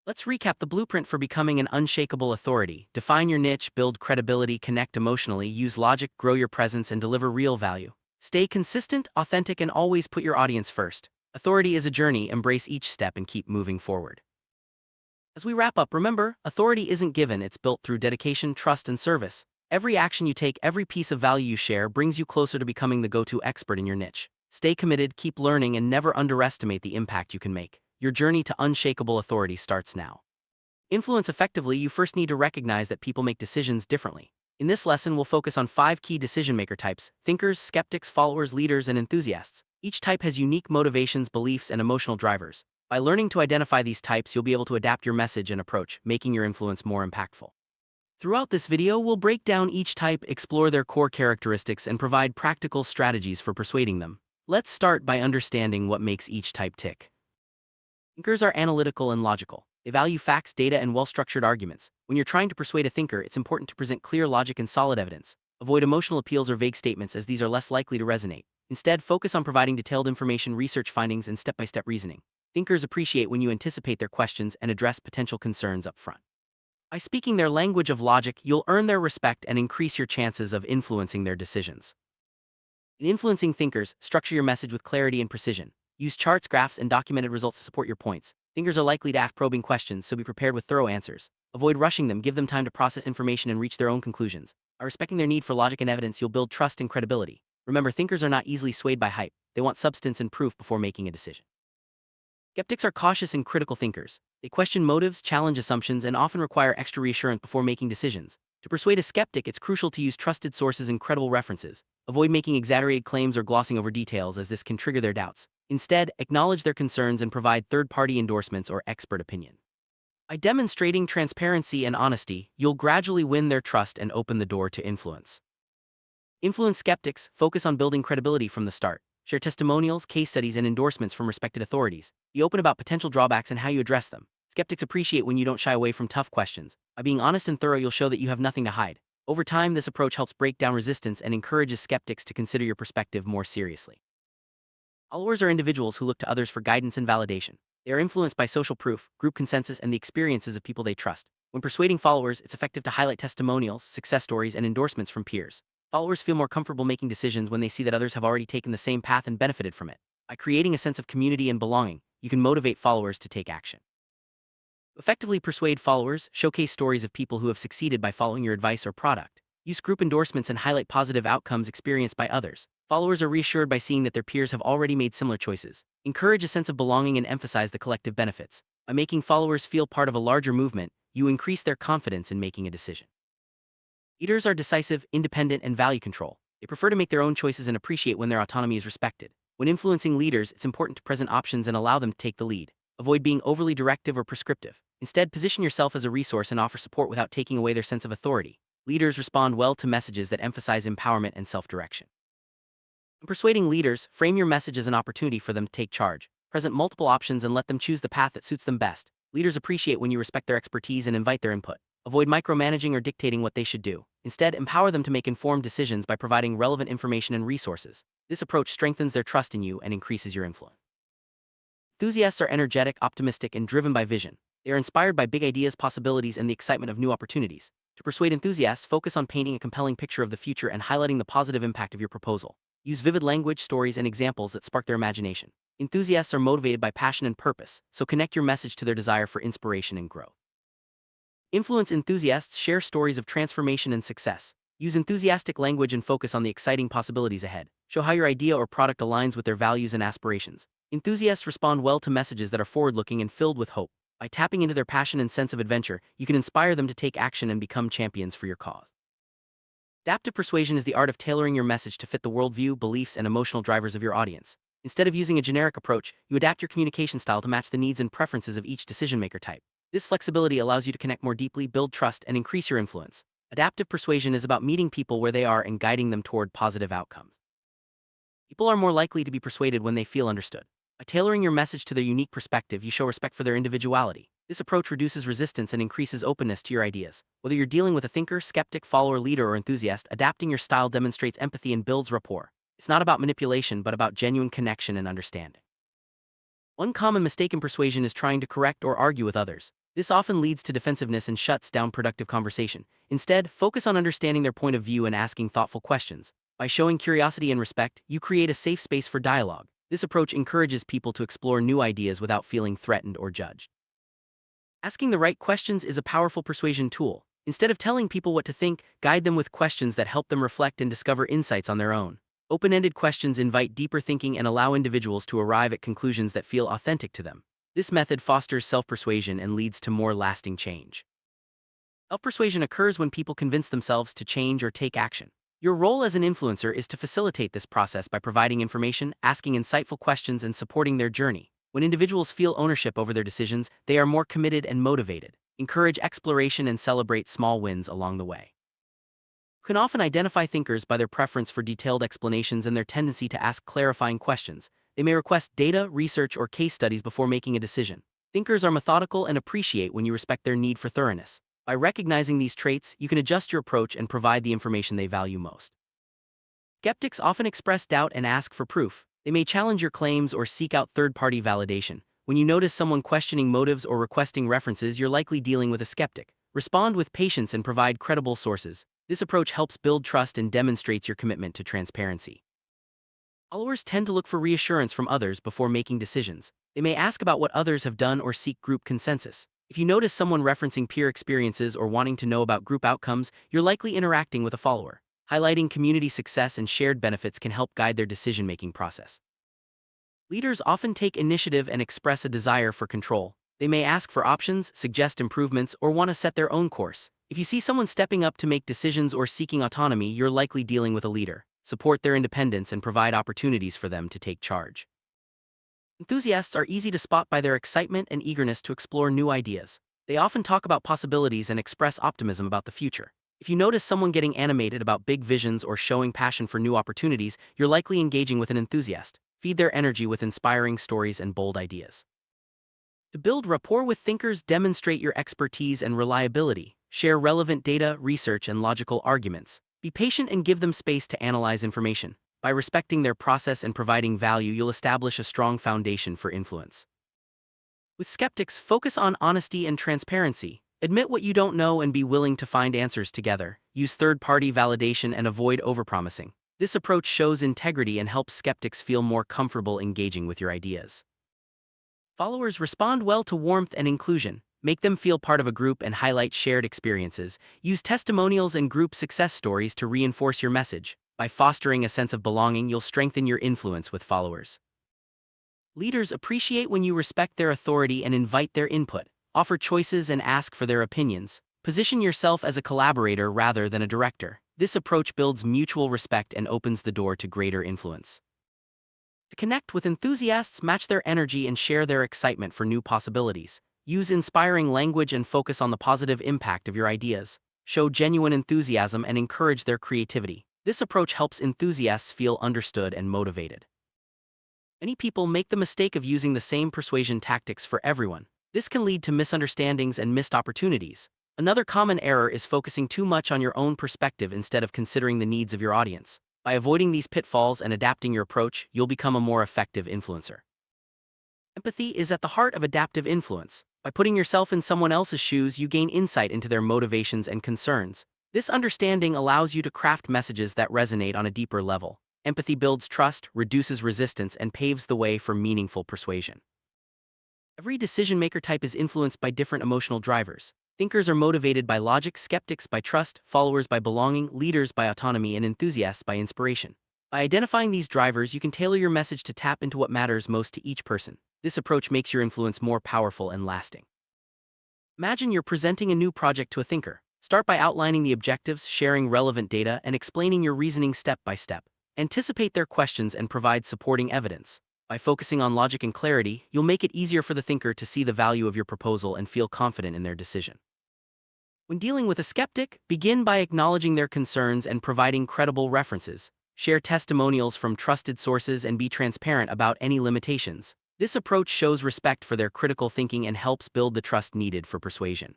Let's recap the blueprint for becoming an unshakable authority. Define your niche, build credibility, connect emotionally, use logic, grow your presence, and deliver real value. Stay consistent, authentic, and always put your audience first. Authority is a journey. Embrace each step and keep moving forward. As we wrap up, remember, authority isn't given, it's built through dedication, trust, and service. Every action you take, every piece of value you share brings you closer to becoming the go-to expert in your niche. Stay committed, keep learning, and never underestimate the impact you can make. Your journey to unshakable authority starts now. Influence effectively, you first need to recognize that people make decisions differently. In this lesson, we'll focus on 5 key decision-maker types: thinkers, skeptics, followers, leaders, and enthusiasts. Each type has unique motivations, beliefs, and emotional drivers. By learning to identify these types, you'll be able to adapt your message and approach, making your influence more impactful. Throughout this video, we'll break down each type, explore their core characteristics, and provide practical strategies for persuading them. Let's start by understanding what makes each type tick. Thinkers are analytical and logical. They value facts, data, and well-structured arguments. When you're trying to persuade a thinker, it's important to present clear logic and solid evidence. Avoid emotional appeals or vague statements, as these are less likely to resonate. Instead, focus on providing detailed information, research findings, and step-by-step reasoning. Thinkers appreciate when you anticipate their questions and address potential concerns up front. By speaking their language of logic, you'll earn their respect and increase your chances of influencing their decisions. In influencing thinkers, structure your message with clarity and precision. Use charts, graphs, and documented results to support your points. Thinkers are likely to ask probing questions, so be prepared with thorough answers. Avoid rushing them, give them time to process information and reach their own conclusions. By respecting their need for logic and evidence, you'll build trust and credibility. Remember, thinkers are not easily swayed by hype. They want substance and proof before making a decision. Skeptics are cautious and critical thinkers. They question motives, challenge assumptions, and often require extra reassurance before making decisions. To persuade a skeptic, it's crucial to use trusted sources and credible references. Avoid making exaggerated claims or glossing over details, as this can trigger their doubts. Instead, acknowledge their concerns and provide third-party endorsements or expert opinion. By demonstrating transparency and honesty, you'll gradually win their trust and open the door to influence. Influence skeptics, focus on building credibility from the start. Share testimonials, case studies, and endorsements from respected authorities. Be open about potential drawbacks and how you address them. Skeptics appreciate when you don't shy away from tough questions. By being honest and thorough, you'll show that you have nothing to hide. Over time, this approach helps break down resistance and encourages skeptics to consider your perspective more seriously. Followers are individuals who look to others for guidance and validation. They are influenced by social proof, group consensus, and the experiences of people they trust. When persuading followers, it's effective to highlight testimonials, success stories, and endorsements from peers. Followers feel more comfortable making decisions when they see that others have already taken the same path and benefited from it. By creating a sense of community and belonging, you can motivate followers to take action. To effectively persuade followers, showcase stories of people who have succeeded by following your advice or product. Use group endorsements and highlight positive outcomes experienced by others. Followers are reassured by seeing that their peers have already made similar choices. Encourage a sense of belonging and emphasize the collective benefits. By making followers feel part of a larger movement, you increase their confidence in making a decision. Leaders are decisive, independent, and value control. They prefer to make their own choices and appreciate when their autonomy is respected. When influencing leaders, it's important to present options and allow them to take the lead. Avoid being overly directive or prescriptive. Instead, position yourself as a resource and offer support without taking away their sense of authority. Leaders respond well to messages that emphasize empowerment and self-direction. When persuading leaders, frame your message as an opportunity for them to take charge. Present multiple options and let them choose the path that suits them best. Leaders appreciate when you respect their expertise and invite their input. Avoid micromanaging or dictating what they should do. Instead, empower them to make informed decisions by providing relevant information and resources. This approach strengthens their trust in you and increases your influence. Enthusiasts are energetic, optimistic, and driven by vision. They are inspired by big ideas, possibilities, and the excitement of new opportunities. To persuade enthusiasts, focus on painting a compelling picture of the future and highlighting the positive impact of your proposal. Use vivid language, stories, and examples that spark their imagination. Enthusiasts are motivated by passion and purpose, so connect your message to their desire for inspiration and growth. Influence enthusiasts share stories of transformation and success. Use enthusiastic language and focus on the exciting possibilities ahead. Show how your idea or product aligns with their values and aspirations. Enthusiasts respond well to messages that are forward-looking and filled with hope. By tapping into their passion and sense of adventure, you can inspire them to take action and become champions for your cause. Adaptive persuasion is the art of tailoring your message to fit the worldview, beliefs, and emotional drivers of your audience. Instead of using a generic approach, you adapt your communication style to match the needs and preferences of each decision-maker type. This flexibility allows you to connect more deeply, build trust, and increase your influence. Adaptive persuasion is about meeting people where they are and guiding them toward positive outcomes. People are more likely to be persuaded when they feel understood. By tailoring your message to their unique perspective, you show respect for their individuality. This approach reduces resistance and increases openness to your ideas. Whether you're dealing with a thinker, skeptic, follower, leader, or enthusiast, adapting your style demonstrates empathy and builds rapport. It's not about manipulation, but about genuine connection and understanding. One common mistake in persuasion is trying to correct or argue with others. This often leads to defensiveness and shuts down productive conversation. Instead, focus on understanding their point of view and asking thoughtful questions. By showing curiosity and respect, you create a safe space for dialogue. This approach encourages people to explore new ideas without feeling threatened or judged. Asking the right questions is a powerful persuasion tool. Instead of telling people what to think, guide them with questions that help them reflect and discover insights on their own. Open-ended questions invite deeper thinking and allow individuals to arrive at conclusions that feel authentic to them. This method fosters self-persuasion and leads to more lasting change. Self-persuasion occurs when people convince themselves to change or take action. Your role as an influencer is to facilitate this process by providing information, asking insightful questions, and supporting their journey. When individuals feel ownership over their decisions, they are more committed and motivated. Encourage exploration and celebrate small wins along the way. You can often identify thinkers by their preference for detailed explanations and their tendency to ask clarifying questions. They may request data, research, or case studies before making a decision. Thinkers are methodical and appreciate when you respect their need for thoroughness. By recognizing these traits, you can adjust your approach and provide the information they value most. Skeptics often express doubt and ask for proof. They may challenge your claims or seek out third-party validation. When you notice someone questioning motives or requesting references, you're likely dealing with a skeptic. Respond with patience and provide credible sources. This approach helps build trust and demonstrates your commitment to transparency. Followers tend to look for reassurance from others before making decisions. They may ask about what others have done or seek group consensus. If you notice someone referencing peer experiences or wanting to know about group outcomes, you're likely interacting with a follower. Highlighting community success and shared benefits can help guide their decision-making process. Leaders often take initiative and express a desire for control. They may ask for options, suggest improvements, or want to set their own course. If you see someone stepping up to make decisions or seeking autonomy, you're likely dealing with a leader. Support their independence and provide opportunities for them to take charge. Enthusiasts are easy to spot by their excitement and eagerness to explore new ideas. They often talk about possibilities and express optimism about the future. If you notice someone getting animated about big visions or showing passion for new opportunities, you're likely engaging with an enthusiast. Feed their energy with inspiring stories and bold ideas. To build rapport with thinkers, demonstrate your expertise and reliability. Share relevant data, research, and logical arguments. Be patient and give them space to analyze information. By respecting their process and providing value, you'll establish a strong foundation for influence. With skeptics, focus on honesty and transparency. Admit what you don't know and be willing to find answers together. Use third-party validation and avoid overpromising. This approach shows integrity and helps skeptics feel more comfortable engaging with your ideas. Followers respond well to warmth and inclusion. Make them feel part of a group and highlight shared experiences. Use testimonials and group success stories to reinforce your message. By fostering a sense of belonging, you'll strengthen your influence with followers. Leaders appreciate when you respect their authority and invite their input. Offer choices and ask for their opinions. Position yourself as a collaborator rather than a director. This approach builds mutual respect and opens the door to greater influence. To connect with enthusiasts, match their energy and share their excitement for new possibilities. Use inspiring language and focus on the positive impact of your ideas. Show genuine enthusiasm and encourage their creativity. This approach helps enthusiasts feel understood and motivated. Many people make the mistake of using the same persuasion tactics for everyone. This can lead to misunderstandings and missed opportunities. Another common error is focusing too much on your own perspective instead of considering the needs of your audience. By avoiding these pitfalls and adapting your approach, you'll become a more effective influencer. Empathy is at the heart of adaptive influence. By putting yourself in someone else's shoes, you gain insight into their motivations and concerns. This understanding allows you to craft messages that resonate on a deeper level. Empathy builds trust, reduces resistance, and paves the way for meaningful persuasion. Every decision-maker type is influenced by different emotional drivers. Thinkers are motivated by logic, skeptics by trust, followers by belonging, leaders by autonomy, and enthusiasts by inspiration. By identifying these drivers, you can tailor your message to tap into what matters most to each person. This approach makes your influence more powerful and lasting. Imagine you're presenting a new project to a thinker. Start by outlining the objectives, sharing relevant data, and explaining your reasoning step by step. Anticipate their questions and provide supporting evidence. By focusing on logic and clarity, you'll make it easier for the thinker to see the value of your proposal and feel confident in their decision. When dealing with a skeptic, begin by acknowledging their concerns and providing credible references. Share testimonials from trusted sources and be transparent about any limitations. This approach shows respect for their critical thinking and helps build the trust needed for persuasion.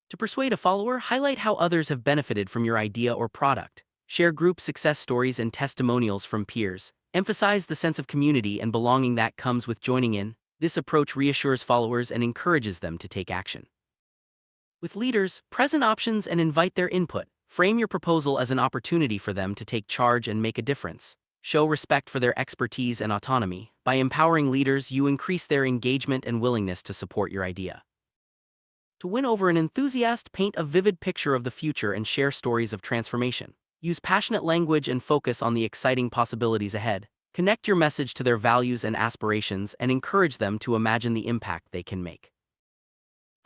To persuade a follower, highlight how others have benefited from your idea or product. Share group success stories and testimonials from peers. Emphasize the sense of community and belonging that comes with joining in. This approach reassures followers and encourages them to take action. With leaders, present options and invite their input. Frame your proposal as an opportunity for them to take charge and make a difference. Show respect for their expertise and autonomy. By empowering leaders, you increase their engagement and willingness to support your idea. To win over an enthusiast, paint a vivid picture of the future and share stories of transformation. Use passionate language and focus on the exciting possibilities ahead. Connect your message to their values and aspirations and encourage them to imagine the impact they can make.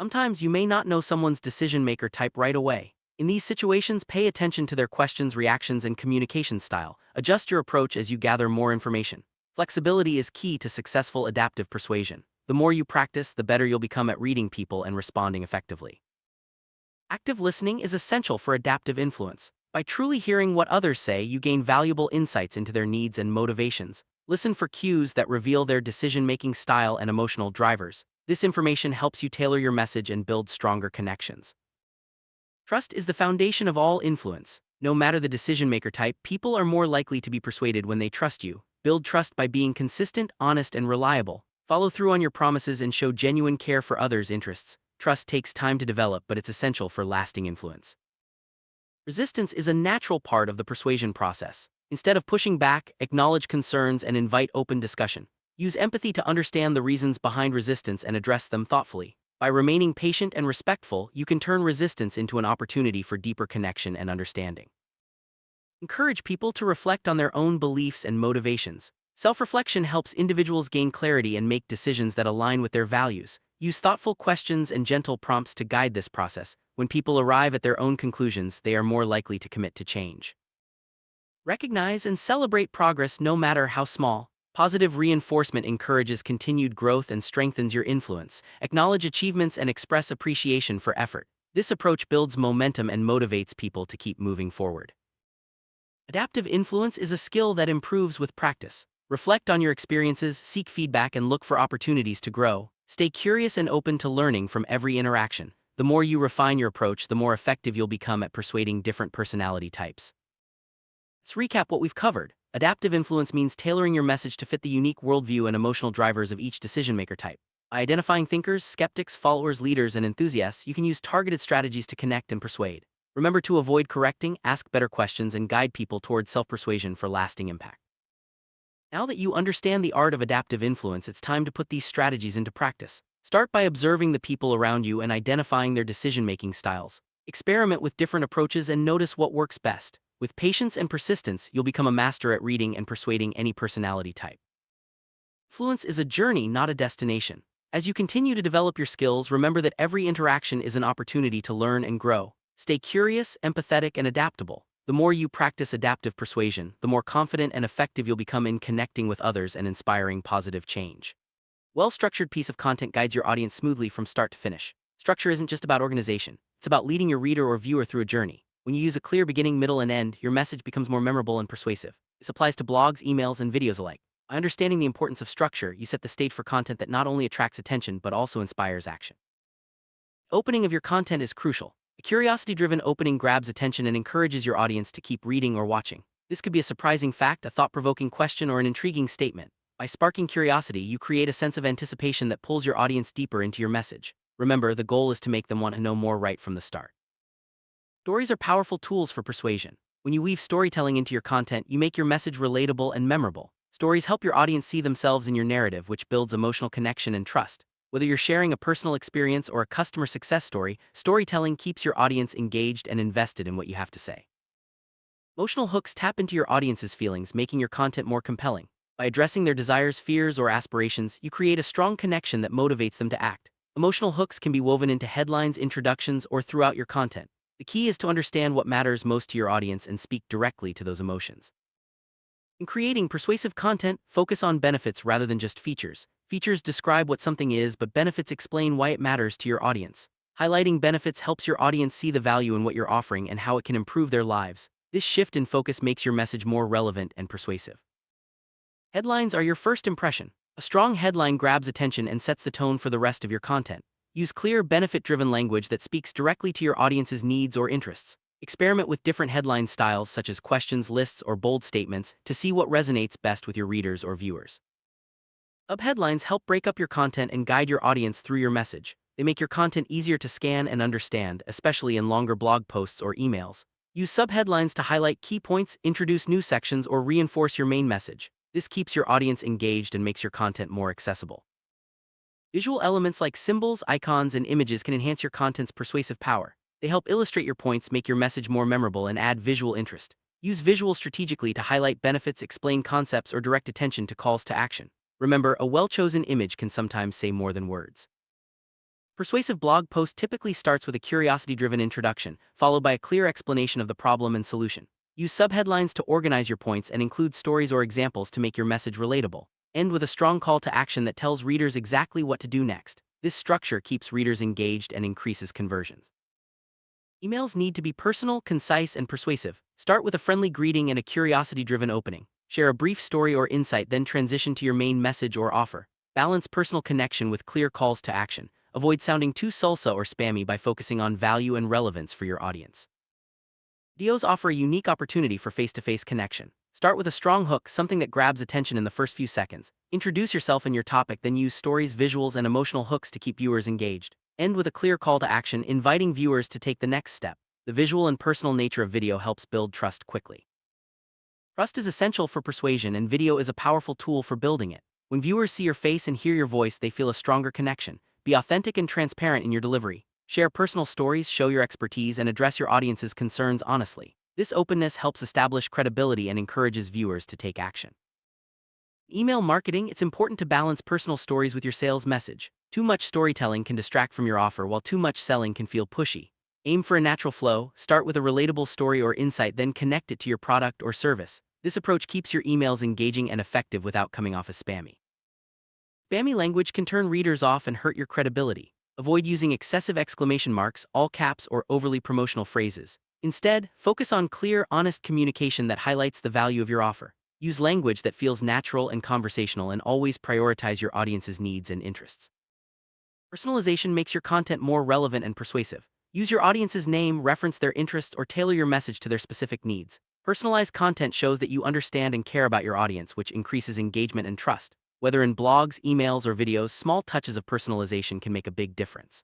Sometimes you may not know someone's decision-maker type right away. In these situations, pay attention to their questions, reactions, and communication style. Adjust your approach as you gather more information. Flexibility is key to successful adaptive persuasion. The more you practice, the better you'll become at reading people and responding effectively. Active listening is essential for adaptive influence. By truly hearing what others say, you gain valuable insights into their needs and motivations. Listen for cues that reveal their decision-making style and emotional drivers. This information helps you tailor your message and build stronger connections. Trust is the foundation of all influence. No matter the decision-maker type, people are more likely to be persuaded when they trust you. Build trust by being consistent, honest, and reliable. Follow through on your promises and show genuine care for others' interests. Trust takes time to develop, but it's essential for lasting influence. Resistance is a natural part of the persuasion process. Instead of pushing back, acknowledge concerns and invite open discussion. Use empathy to understand the reasons behind resistance and address them thoughtfully. By remaining patient and respectful, you can turn resistance into an opportunity for deeper connection and understanding. Encourage people to reflect on their own beliefs and motivations. Self-reflection helps individuals gain clarity and make decisions that align with their values. Use thoughtful questions and gentle prompts to guide this process. When people arrive at their own conclusions, they are more likely to commit to change. Recognize and celebrate progress no matter how small. Positive reinforcement encourages continued growth and strengthens your influence. Acknowledge achievements and express appreciation for effort. This approach builds momentum and motivates people to keep moving forward. Adaptive influence is a skill that improves with practice. Reflect on your experiences, seek feedback, and look for opportunities to grow. Stay curious and open to learning from every interaction. The more you refine your approach, the more effective you'll become at persuading different personality types. Let's recap what we've covered. Adaptive influence means tailoring your message to fit the unique worldview and emotional drivers of each decision-maker type. By identifying thinkers, skeptics, followers, leaders, and enthusiasts, you can use targeted strategies to connect and persuade. Remember to avoid correcting, ask better questions, and guide people towards self-persuasion for lasting impact. Now that you understand the art of adaptive influence, it's time to put these strategies into practice. Start by observing the people around you and identifying their decision-making styles. Experiment with different approaches and notice what works best. With patience and persistence, you'll become a master at reading and persuading any personality type. Influence is a journey, not a destination. As you continue to develop your skills, remember that every interaction is an opportunity to learn and grow. Stay curious, empathetic, and adaptable. The more you practice adaptive persuasion, the more confident and effective you'll become in connecting with others and inspiring positive change. Well-structured piece of content guides your audience smoothly from start to finish. Structure isn't just about organization. It's about leading your reader or viewer through a journey. When you use a clear beginning, middle, and end, your message becomes more memorable and persuasive. This applies to blogs, emails, and videos alike. By understanding the importance of structure, you set the stage for content that not only attracts attention but also inspires action. Opening of your content is crucial. A curiosity-driven opening grabs attention and encourages your audience to keep reading or watching. This could be a surprising fact, a thought-provoking question, or an intriguing statement. By sparking curiosity, you create a sense of anticipation that pulls your audience deeper into your message. Remember, the goal is to make them want to know more right from the start. Stories are powerful tools for persuasion. When you weave storytelling into your content, you make your message relatable and memorable. Stories help your audience see themselves in your narrative, which builds emotional connection and trust. Whether you're sharing a personal experience or a customer success story, storytelling keeps your audience engaged and invested in what you have to say. Emotional hooks tap into your audience's feelings, making your content more compelling. By addressing their desires, fears, or aspirations, you create a strong connection that motivates them to act. Emotional hooks can be woven into headlines, introductions, or throughout your content. The key is to understand what matters most to your audience and speak directly to those emotions. In creating persuasive content, focus on benefits rather than just features. Features describe what something is, but benefits explain why it matters to your audience. Highlighting benefits helps your audience see the value in what you're offering and how it can improve their lives. This shift in focus makes your message more relevant and persuasive. Headlines are your first impression. A strong headline grabs attention and sets the tone for the rest of your content. Use clear, benefit-driven language that speaks directly to your audience's needs or interests. Experiment with different headline styles such as questions, lists, or bold statements to see what resonates best with your readers or viewers. Subheadlines help break up your content and guide your audience through your message. They make your content easier to scan and understand, especially in longer blog posts or emails. Use subheadlines to highlight key points, introduce new sections, or reinforce your main message. This keeps your audience engaged and makes your content more accessible. Visual elements like symbols, icons, and images can enhance your content's persuasive power. They help illustrate your points, make your message more memorable, and add visual interest. Use visuals strategically to highlight benefits, explain concepts, or direct attention to calls to action. Remember, a well-chosen image can sometimes say more than words. Persuasive blog post typically starts with a curiosity-driven introduction, followed by a clear explanation of the problem and solution. Use subheadlines to organize your points and include stories or examples to make your message relatable. End with a strong call to action that tells readers exactly what to do next. This structure keeps readers engaged and increases conversions. Emails need to be personal, concise, and persuasive. Start with a friendly greeting and a curiosity-driven opening. Share a brief story or insight, then transition to your main message or offer. Balance personal connection with clear calls to action. Avoid sounding too salsa or spammy by focusing on value and relevance for your audience. Videos offer a unique opportunity for face-to-face connection. Start with a strong hook, something that grabs attention in the first few seconds. Introduce yourself and your topic, then use stories, visuals, and emotional hooks to keep viewers engaged. End with a clear call to action, inviting viewers to take the next step. The visual and personal nature of video helps build trust quickly. Trust is essential for persuasion, and video is a powerful tool for building it. When viewers see your face and hear your voice, they feel a stronger connection. Be authentic and transparent in your delivery. Share personal stories, show your expertise, and address your audience's concerns honestly. This openness helps establish credibility and encourages viewers to take action. Email marketing: it's important to balance personal stories with your sales message. Too much storytelling can distract from your offer, while too much selling can feel pushy. Aim for a natural flow. Start with a relatable story or insight, then connect it to your product or service. This approach keeps your emails engaging and effective without coming off as spammy. Spammy language can turn readers off and hurt your credibility. Avoid using excessive exclamation marks, all caps, or overly promotional phrases. Instead, focus on clear, honest communication that highlights the value of your offer. Use language that feels natural and conversational, and always prioritize your audience's needs and interests. Personalization makes your content more relevant and persuasive. Use your audience's name, reference their interests, or tailor your message to their specific needs. Personalized content shows that you understand and care about your audience, which increases engagement and trust. Whether in blogs, emails, or videos, small touches of personalization can make a big difference.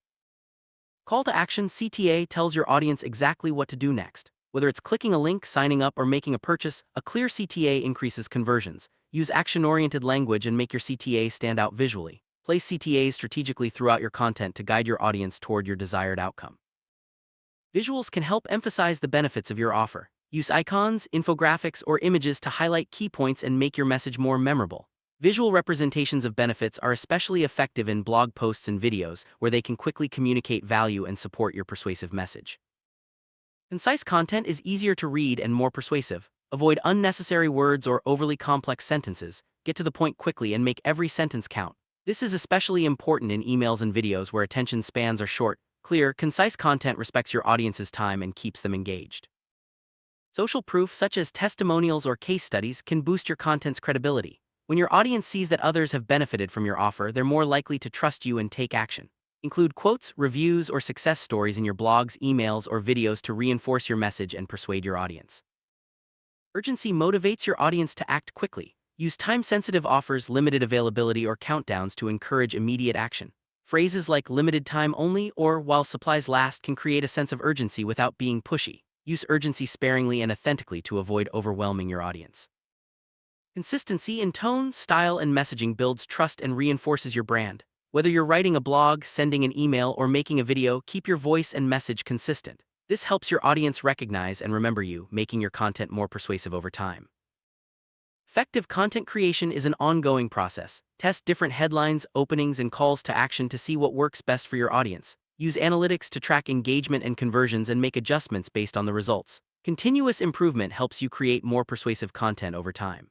Call to action: CTA tells your audience exactly what to do next. Whether it's clicking a link, signing up, or making a purchase, a clear CTA increases conversions. Use action-oriented language and make your CTA stand out visually. Place CTAs strategically throughout your content to guide your audience toward your desired outcome. Visuals can help emphasize the benefits of your offer. Use icons, infographics, or images to highlight key points and make your message more memorable. Visual representations of benefits are especially effective in blog posts and videos, where they can quickly communicate value and support your persuasive message. Concise content is easier to read and more persuasive. Avoid unnecessary words or overly complex sentences. Get to the point quickly and make every sentence count. This is especially important in emails and videos where attention spans are short. Clear, concise content respects your audience's time and keeps them engaged. Social proof, such as testimonials or case studies, can boost your content's credibility. When your audience sees that others have benefited from your offer, they're more likely to trust you and take action. Include quotes, reviews, or success stories in your blogs, emails, or videos to reinforce your message and persuade your audience. Urgency motivates your audience to act quickly. Use time-sensitive offers, limited availability, or countdowns to encourage immediate action. Phrases like "limited time only" or "while supplies last" can create a sense of urgency without being pushy. Use urgency sparingly and authentically to avoid overwhelming your audience. Consistency in tone, style, and messaging builds trust and reinforces your brand. Whether you're writing a blog, sending an email, or making a video, keep your voice and message consistent. This helps your audience recognize and remember you, making your content more persuasive over time. Effective content creation is an ongoing process. Test different headlines, openings, and calls to action to see what works best for your audience. Use analytics to track engagement and conversions and make adjustments based on the results. Continuous improvement helps you create more persuasive content over time.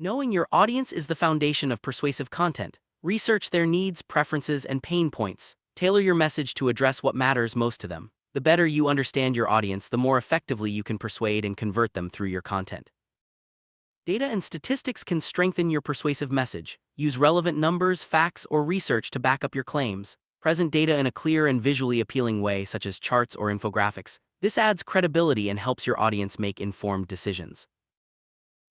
Knowing your audience is the foundation of persuasive content. Research their needs, preferences, and pain points. Tailor your message to address what matters most to them. The better you understand your audience, the more effectively you can persuade and convert them through your content. Data and statistics can strengthen your persuasive message. Use relevant numbers, facts, or research to back up your claims. Present data in a clear and visually appealing way, such as charts or infographics. This adds credibility and helps your audience make informed decisions.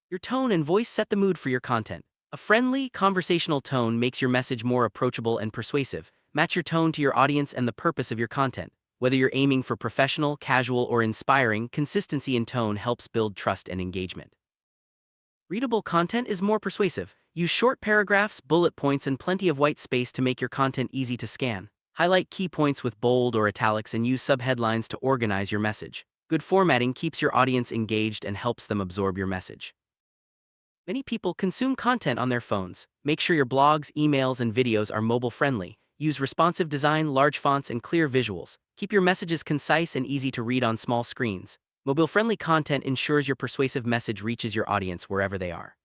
Your tone and voice set the mood for your content. A friendly, conversational tone makes your message more approachable and persuasive. Match your tone to your audience and the purpose of your content. Whether you're aiming for professional, casual, or inspiring, consistency in tone helps build trust and engagement. Readable content is more persuasive. Use short paragraphs, bullet points, and plenty of white space to make your content easy to scan. Highlight key points with bold or italics and use subheadlines to organize your message. Good formatting keeps your audience engaged and helps them absorb your message. Many people consume content on their phones. Make sure your blogs, emails, and videos are mobile-friendly. Use responsive design, large fonts, and clear visuals. Keep your messages concise and easy to read on small screens. Mobile-friendly content ensures your persuasive message reaches your audience wherever they are.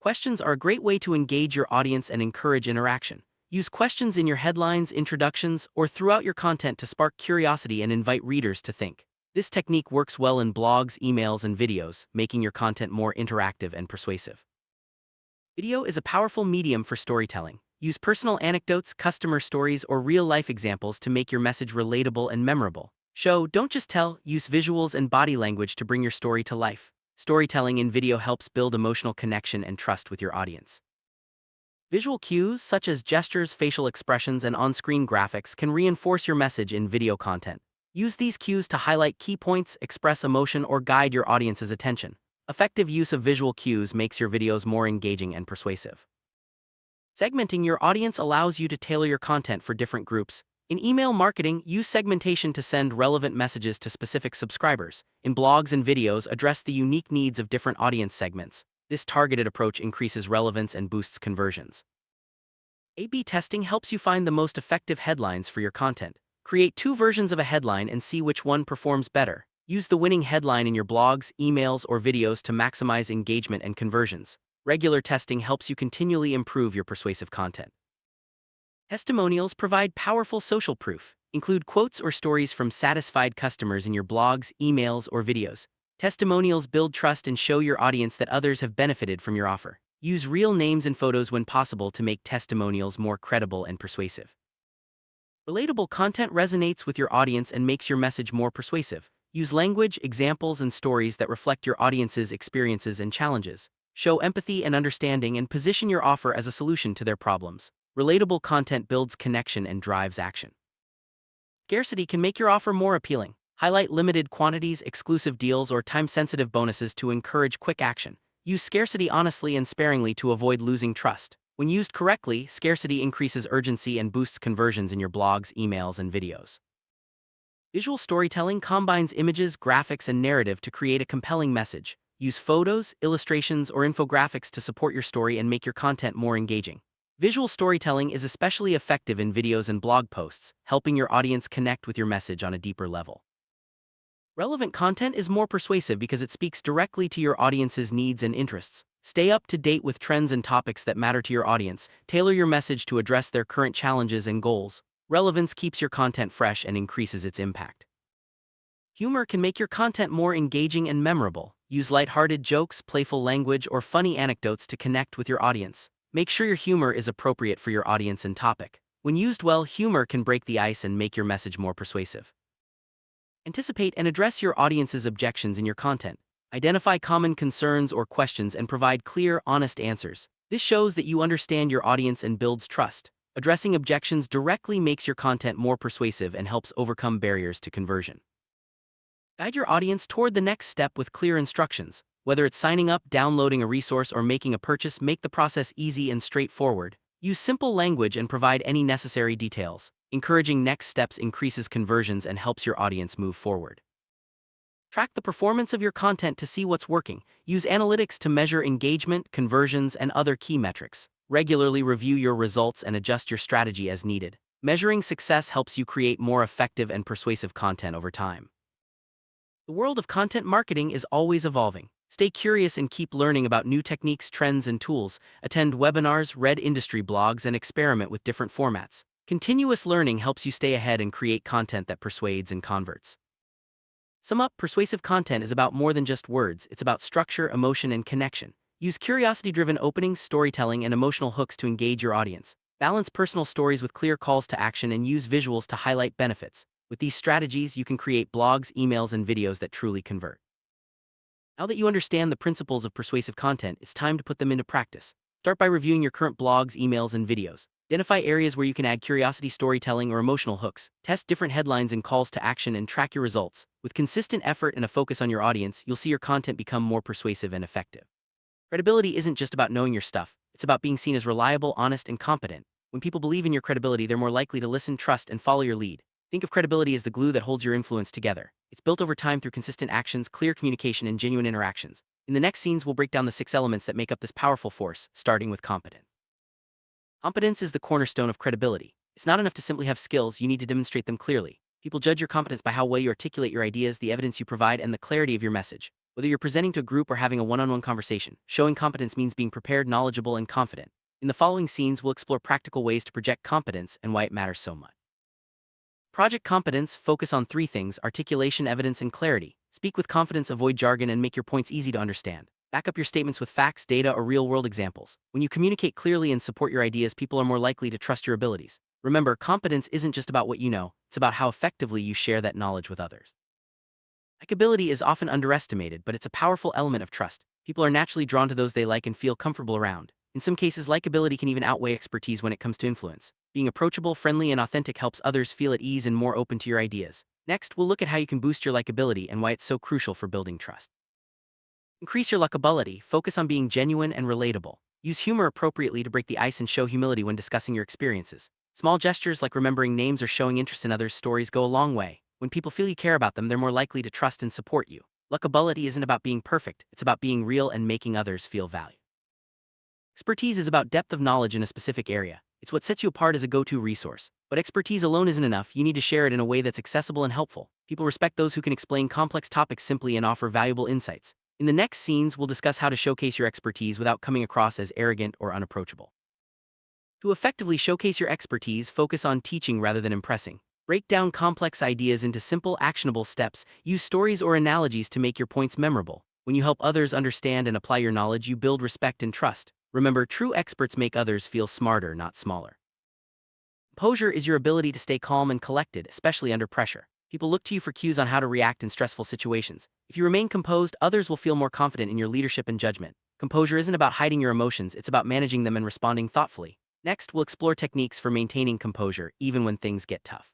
Questions are a great way to engage your audience and encourage interaction. Use questions in your headlines, introductions, or throughout your content to spark curiosity and invite readers to think. This technique works well in blogs, emails, and videos, making your content more interactive and persuasive. Video is a powerful medium for storytelling. Use personal anecdotes, customer stories, or real-life examples to make your message relatable and memorable. Show, don't just tell, use visuals and body language to bring your story to life. Storytelling in video helps build emotional connection and trust with your audience. Visual cues, such as gestures, facial expressions, and on-screen graphics, can reinforce your message in video content. Use these cues to highlight key points, express emotion, or guide your audience's attention. Effective use of visual cues makes your videos more engaging and persuasive. Segmenting your audience allows you to tailor your content for different groups. In email marketing, use segmentation to send relevant messages to specific subscribers. In blogs and videos, address the unique needs of different audience segments. This targeted approach increases relevance and boosts conversions. A/B testing helps you find the most effective headlines for your content. Create two versions of a headline and see which one performs better. Use the winning headline in your blogs, emails, or videos to maximize engagement and conversions. Regular testing helps you continually improve your persuasive content. Testimonials provide powerful social proof. Include quotes or stories from satisfied customers in your blogs, emails, or videos. Testimonials build trust and show your audience that others have benefited from your offer. Use real names and photos when possible to make testimonials more credible and persuasive. Relatable content resonates with your audience and makes your message more persuasive. Use language, examples, and stories that reflect your audience's experiences and challenges. Show empathy and understanding and position your offer as a solution to their problems. Relatable content builds connection and drives action. Scarcity can make your offer more appealing. Highlight limited quantities, exclusive deals, or time-sensitive bonuses to encourage quick action. Use scarcity honestly and sparingly to avoid losing trust. When used correctly, scarcity increases urgency and boosts conversions in your blogs, emails, and videos. Visual storytelling combines images, graphics, and narrative to create a compelling message. Use photos, illustrations, or infographics to support your story and make your content more engaging. Visual storytelling is especially effective in videos and blog posts, helping your audience connect with your message on a deeper level. Relevant content is more persuasive because it speaks directly to your audience's needs and interests. Stay up to date with trends and topics that matter to your audience. Tailor your message to address their current challenges and goals. Relevance keeps your content fresh and increases its impact. Humor can make your content more engaging and memorable. Use lighthearted jokes, playful language, or funny anecdotes to connect with your audience. Make sure your humor is appropriate for your audience and topic. When used well, humor can break the ice and make your message more persuasive. Anticipate and address your audience's objections in your content. Identify common concerns or questions and provide clear, honest answers. This shows that you understand your audience and builds trust. Addressing objections directly makes your content more persuasive and helps overcome barriers to conversion. Guide your audience toward the next step with clear instructions. Whether it's signing up, downloading a resource, or making a purchase, make the process easy and straightforward. Use simple language and provide any necessary details. Encouraging next steps increases conversions and helps your audience move forward. Track the performance of your content to see what's working. Use analytics to measure engagement, conversions, and other key metrics. Regularly review your results and adjust your strategy as needed. Measuring success helps you create more effective and persuasive content over time. The world of content marketing is always evolving. Stay curious and keep learning about new techniques, trends, and tools. Attend webinars, read industry blogs, and experiment with different formats. Continuous learning helps you stay ahead and create content that persuades and converts. Sum up, persuasive content is about more than just words. It's about structure, emotion, and connection. Use curiosity-driven openings, storytelling, and emotional hooks to engage your audience. Balance personal stories with clear calls to action and use visuals to highlight benefits. With these strategies, you can create blogs, emails, and videos that truly convert. Now that you understand the principles of persuasive content, it's time to put them into practice. Start by reviewing your current blogs, emails, and videos. Identify areas where you can add curiosity storytelling or emotional hooks. Test different headlines and calls to action and track your results. With consistent effort and a focus on your audience, you'll see your content become more persuasive and effective. Credibility isn't just about knowing your stuff. It's about being seen as reliable, honest, and competent. When people believe in your credibility, they're more likely to listen, trust, and follow your lead. Think of credibility as the glue that holds your influence together. It's built over time through consistent actions, clear communication, and genuine interactions. In the next scenes, we'll break down the 6 elements that make up this powerful force, starting with competence. Competence is the cornerstone of credibility. It's not enough to simply have skills, you need to demonstrate them clearly. People judge your competence by how well you articulate your ideas, the evidence you provide, and the clarity of your message. Whether you're presenting to a group or having a one-on-one conversation, showing competence means being prepared, knowledgeable, and confident. In the following scenes, we'll explore practical ways to project competence and why it matters so much. Project competence, focus on three things: articulation, evidence, and clarity. Speak with confidence, avoid jargon, and make your points easy to understand. Back up your statements with facts, data, or real-world examples. When you communicate clearly and support your ideas, people are more likely to trust your abilities. Remember, competence isn't just about what you know, it's about how effectively you share that knowledge with others. Likability is often underestimated, but it's a powerful element of trust. People are naturally drawn to those they like and feel comfortable around. In some cases, likability can even outweigh expertise when it comes to influence. Being approachable, friendly, and authentic helps others feel at ease and more open to your ideas. Next, we'll look at how you can boost your likability and why it's so crucial for building trust. Increase your likability, focus on being genuine and relatable. Use humor appropriately to break the ice and show humility when discussing your experiences. Small gestures like remembering names or showing interest in others' stories go a long way. When people feel you care about them, they're more likely to trust and support you. Likability isn't about being perfect, it's about being real and making others feel valued. Expertise is about depth of knowledge in a specific area. It's what sets you apart as a go-to resource. But expertise alone isn't enough, you need to share it in a way that's accessible and helpful. People respect those who can explain complex topics simply and offer valuable insights. In the next scenes, we'll discuss how to showcase your expertise without coming across as arrogant or unapproachable. To effectively showcase your expertise, focus on teaching rather than impressing. Break down complex ideas into simple, actionable steps. Use stories or analogies to make your points memorable. When you help others understand and apply your knowledge, you build respect and trust. Remember, true experts make others feel smarter, not smaller. Composure is your ability to stay calm and collected, especially under pressure. People look to you for cues on how to react in stressful situations. If you remain composed, others will feel more confident in your leadership and judgment. Composure isn't about hiding your emotions, it's about managing them and responding thoughtfully. Next, we'll explore techniques for maintaining composure, even when things get tough.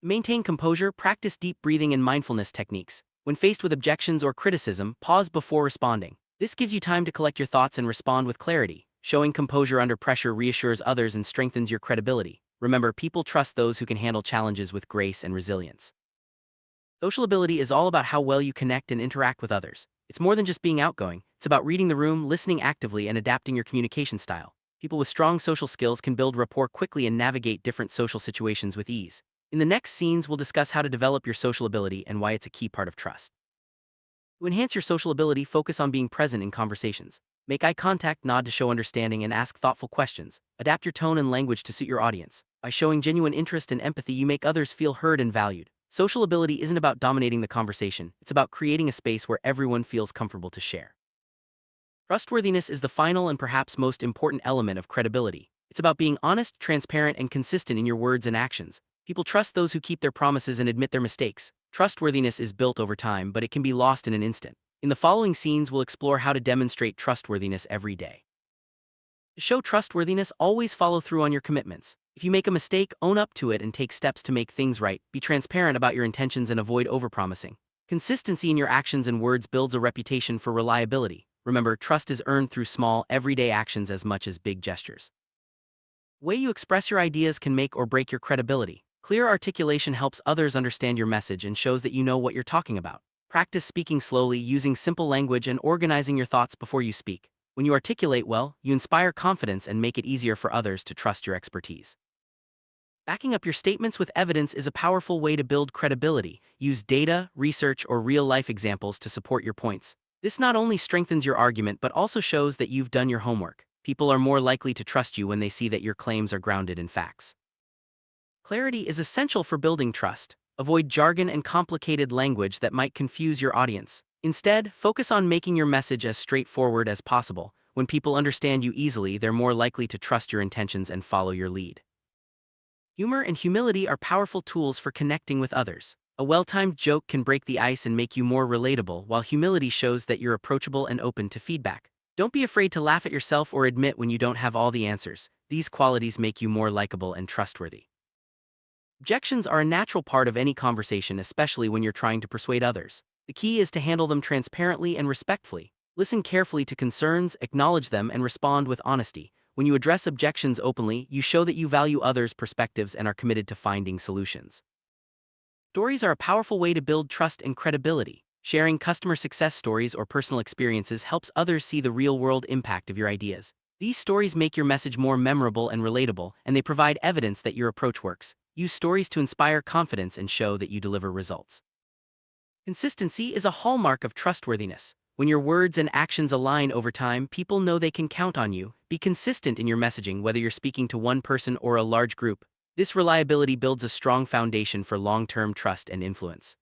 To maintain composure, practice deep breathing and mindfulness techniques. When faced with objections or criticism, pause before responding. This gives you time to collect your thoughts and respond with clarity. Showing composure under pressure reassures others and strengthens your credibility. Remember, people trust those who can handle challenges with grace and resilience. Social ability is all about how well you connect and interact with others. It's more than just being outgoing, it's about reading the room, listening actively, and adapting your communication style. People with strong social skills can build rapport quickly and navigate different social situations with ease. In the next scenes, we'll discuss how to develop your social ability and why it's a key part of trust. To enhance your social ability, focus on being present in conversations. Make eye contact, nod to show understanding, and ask thoughtful questions. Adapt your tone and language to suit your audience. By showing genuine interest and empathy, you make others feel heard and valued. Social ability isn't about dominating the conversation, it's about creating a space where everyone feels comfortable to share. Trustworthiness is the final and perhaps most important element of credibility. It's about being honest, transparent, and consistent in your words and actions. People trust those who keep their promises and admit their mistakes. Trustworthiness is built over time, but it can be lost in an instant. In the following scenes, we'll explore how to demonstrate trustworthiness every day. To show trustworthiness, always follow through on your commitments. If you make a mistake, own up to it and take steps to make things right. Be transparent about your intentions and avoid overpromising. Consistency in your actions and words builds a reputation for reliability. Remember, trust is earned through small, everyday actions as much as big gestures. The way you express your ideas can make or break your credibility. Clear articulation helps others understand your message and shows that you know what you're talking about. Practice speaking slowly, using simple language, and organizing your thoughts before you speak. When you articulate well, you inspire confidence and make it easier for others to trust your expertise. Backing up your statements with evidence is a powerful way to build credibility. Use data, research, or real-life examples to support your points. This not only strengthens your argument but also shows that you've done your homework. People are more likely to trust you when they see that your claims are grounded in facts. Clarity is essential for building trust. Avoid jargon and complicated language that might confuse your audience. Instead, focus on making your message as straightforward as possible. When people understand you easily, they're more likely to trust your intentions and follow your lead. Humor and humility are powerful tools for connecting with others. A well-timed joke can break the ice and make you more relatable, while humility shows that you're approachable and open to feedback. Don't be afraid to laugh at yourself or admit when you don't have all the answers. These qualities make you more likable and trustworthy. Objections are a natural part of any conversation, especially when you're trying to persuade others. The key is to handle them transparently and respectfully. Listen carefully to concerns, acknowledge them, and respond with honesty. When you address objections openly, you show that you value others' perspectives and are committed to finding solutions. Stories are a powerful way to build trust and credibility. Sharing customer success stories or personal experiences helps others see the real-world impact of your ideas. These stories make your message more memorable and relatable, and they provide evidence that your approach works. Use stories to inspire confidence and show that you deliver results. Consistency is a hallmark of trustworthiness. When your words and actions align over time, people know they can count on you. Be consistent in your messaging, whether you're speaking to one person or a large group. This reliability builds a strong foundation for long-term trust and influence.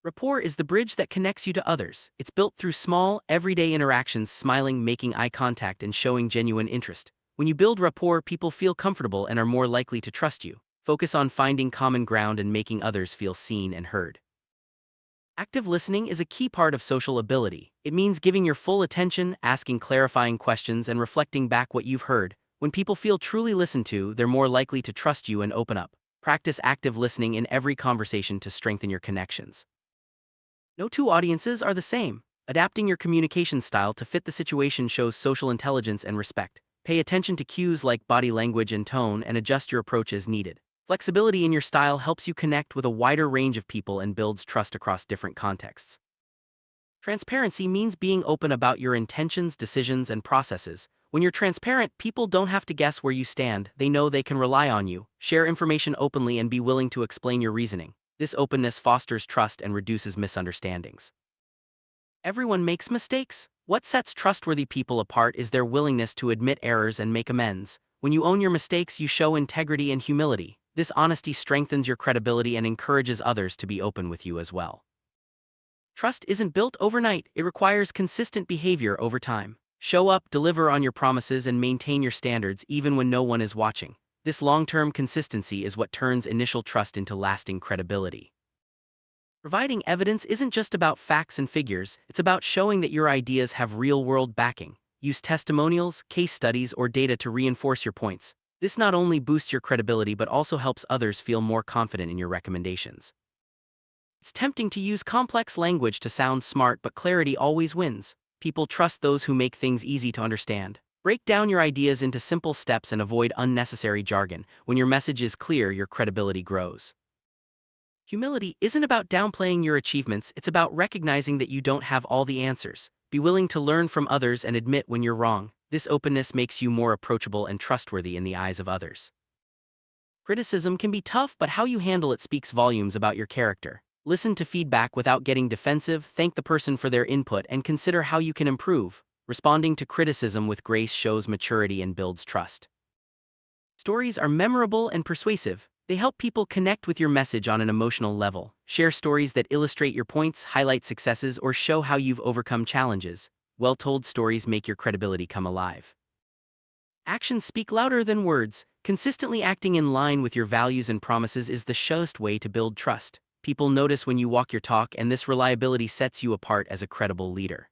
Rapport is the bridge that connects you to others. It's built through small, everyday interactions, smiling, making eye contact, and showing genuine interest. When you build rapport, people feel comfortable and are more likely to trust you. Focus on finding common ground and making others feel seen and heard. Active listening is a key part of social ability. It means giving your full attention, asking clarifying questions, and reflecting back what you've heard. When people feel truly listened to, they're more likely to trust you and open up. Practice active listening in every conversation to strengthen your connections. No two audiences are the same. Adapting your communication style to fit the situation shows social intelligence and respect. Pay attention to cues like body language and tone and adjust your approach as needed. Flexibility in your style helps you connect with a wider range of people and builds trust across different contexts. Transparency means being open about your intentions, decisions, and processes. When you're transparent, people don't have to guess where you stand. They know they can rely on you. Share information openly and be willing to explain your reasoning. This openness fosters trust and reduces misunderstandings. Everyone makes mistakes. What sets trustworthy people apart is their willingness to admit errors and make amends. When you own your mistakes, you show integrity and humility. This honesty strengthens your credibility and encourages others to be open with you as well. Trust isn't built overnight. It requires consistent behavior over time. Show up, deliver on your promises, and maintain your standards even when no one is watching. This long-term consistency is what turns initial trust into lasting credibility. Providing evidence isn't just about facts and figures, it's about showing that your ideas have real-world backing. Use testimonials, case studies, or data to reinforce your points. This not only boosts your credibility but also helps others feel more confident in your recommendations. It's tempting to use complex language to sound smart, but clarity always wins. People trust those who make things easy to understand. Break down your ideas into simple steps and avoid unnecessary jargon. When your message is clear, your credibility grows. Humility isn't about downplaying your achievements, it's about recognizing that you don't have all the answers. Be willing to learn from others and admit when you're wrong. This openness makes you more approachable and trustworthy in the eyes of others. Criticism can be tough, but how you handle it speaks volumes about your character. Listen to feedback without getting defensive, thank the person for their input, and consider how you can improve. Responding to criticism with grace shows maturity and builds trust. Stories are memorable and persuasive. They help people connect with your message on an emotional level. Share stories that illustrate your points, highlight successes, or show how you've overcome challenges. Well-told stories make your credibility come alive. Actions speak louder than words. Consistently acting in line with your values and promises is the surest way to build trust. People notice when you walk your talk, and this reliability sets you apart as a credible leader.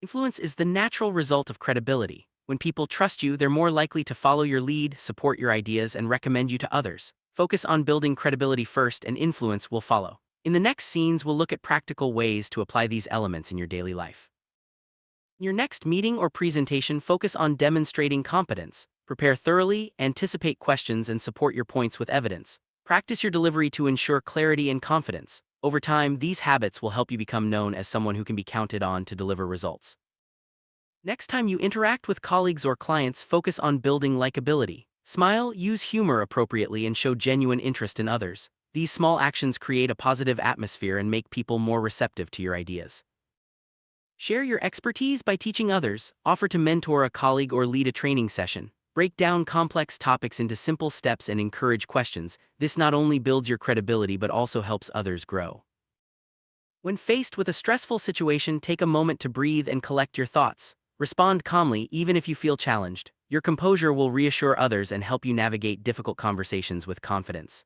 Influence is the natural result of credibility. When people trust you, they're more likely to follow your lead, support your ideas, and recommend you to others. Focus on building credibility first, and influence will follow. In the next scenes, we'll look at practical ways to apply these elements in your daily life. In your next meeting or presentation, focus on demonstrating competence. Prepare thoroughly, anticipate questions, and support your points with evidence. Practice your delivery to ensure clarity and confidence. Over time, these habits will help you become known as someone who can be counted on to deliver results. Next time you interact with colleagues or clients, focus on building likability. Smile, use humor appropriately, and show genuine interest in others. These small actions create a positive atmosphere and make people more receptive to your ideas. Share your expertise by teaching others. Offer to mentor a colleague or lead a training session. Break down complex topics into simple steps and encourage questions. This not only builds your credibility but also helps others grow. When faced with a stressful situation, take a moment to breathe and collect your thoughts. Respond calmly even if you feel challenged. Your composure will reassure others and help you navigate difficult conversations with confidence.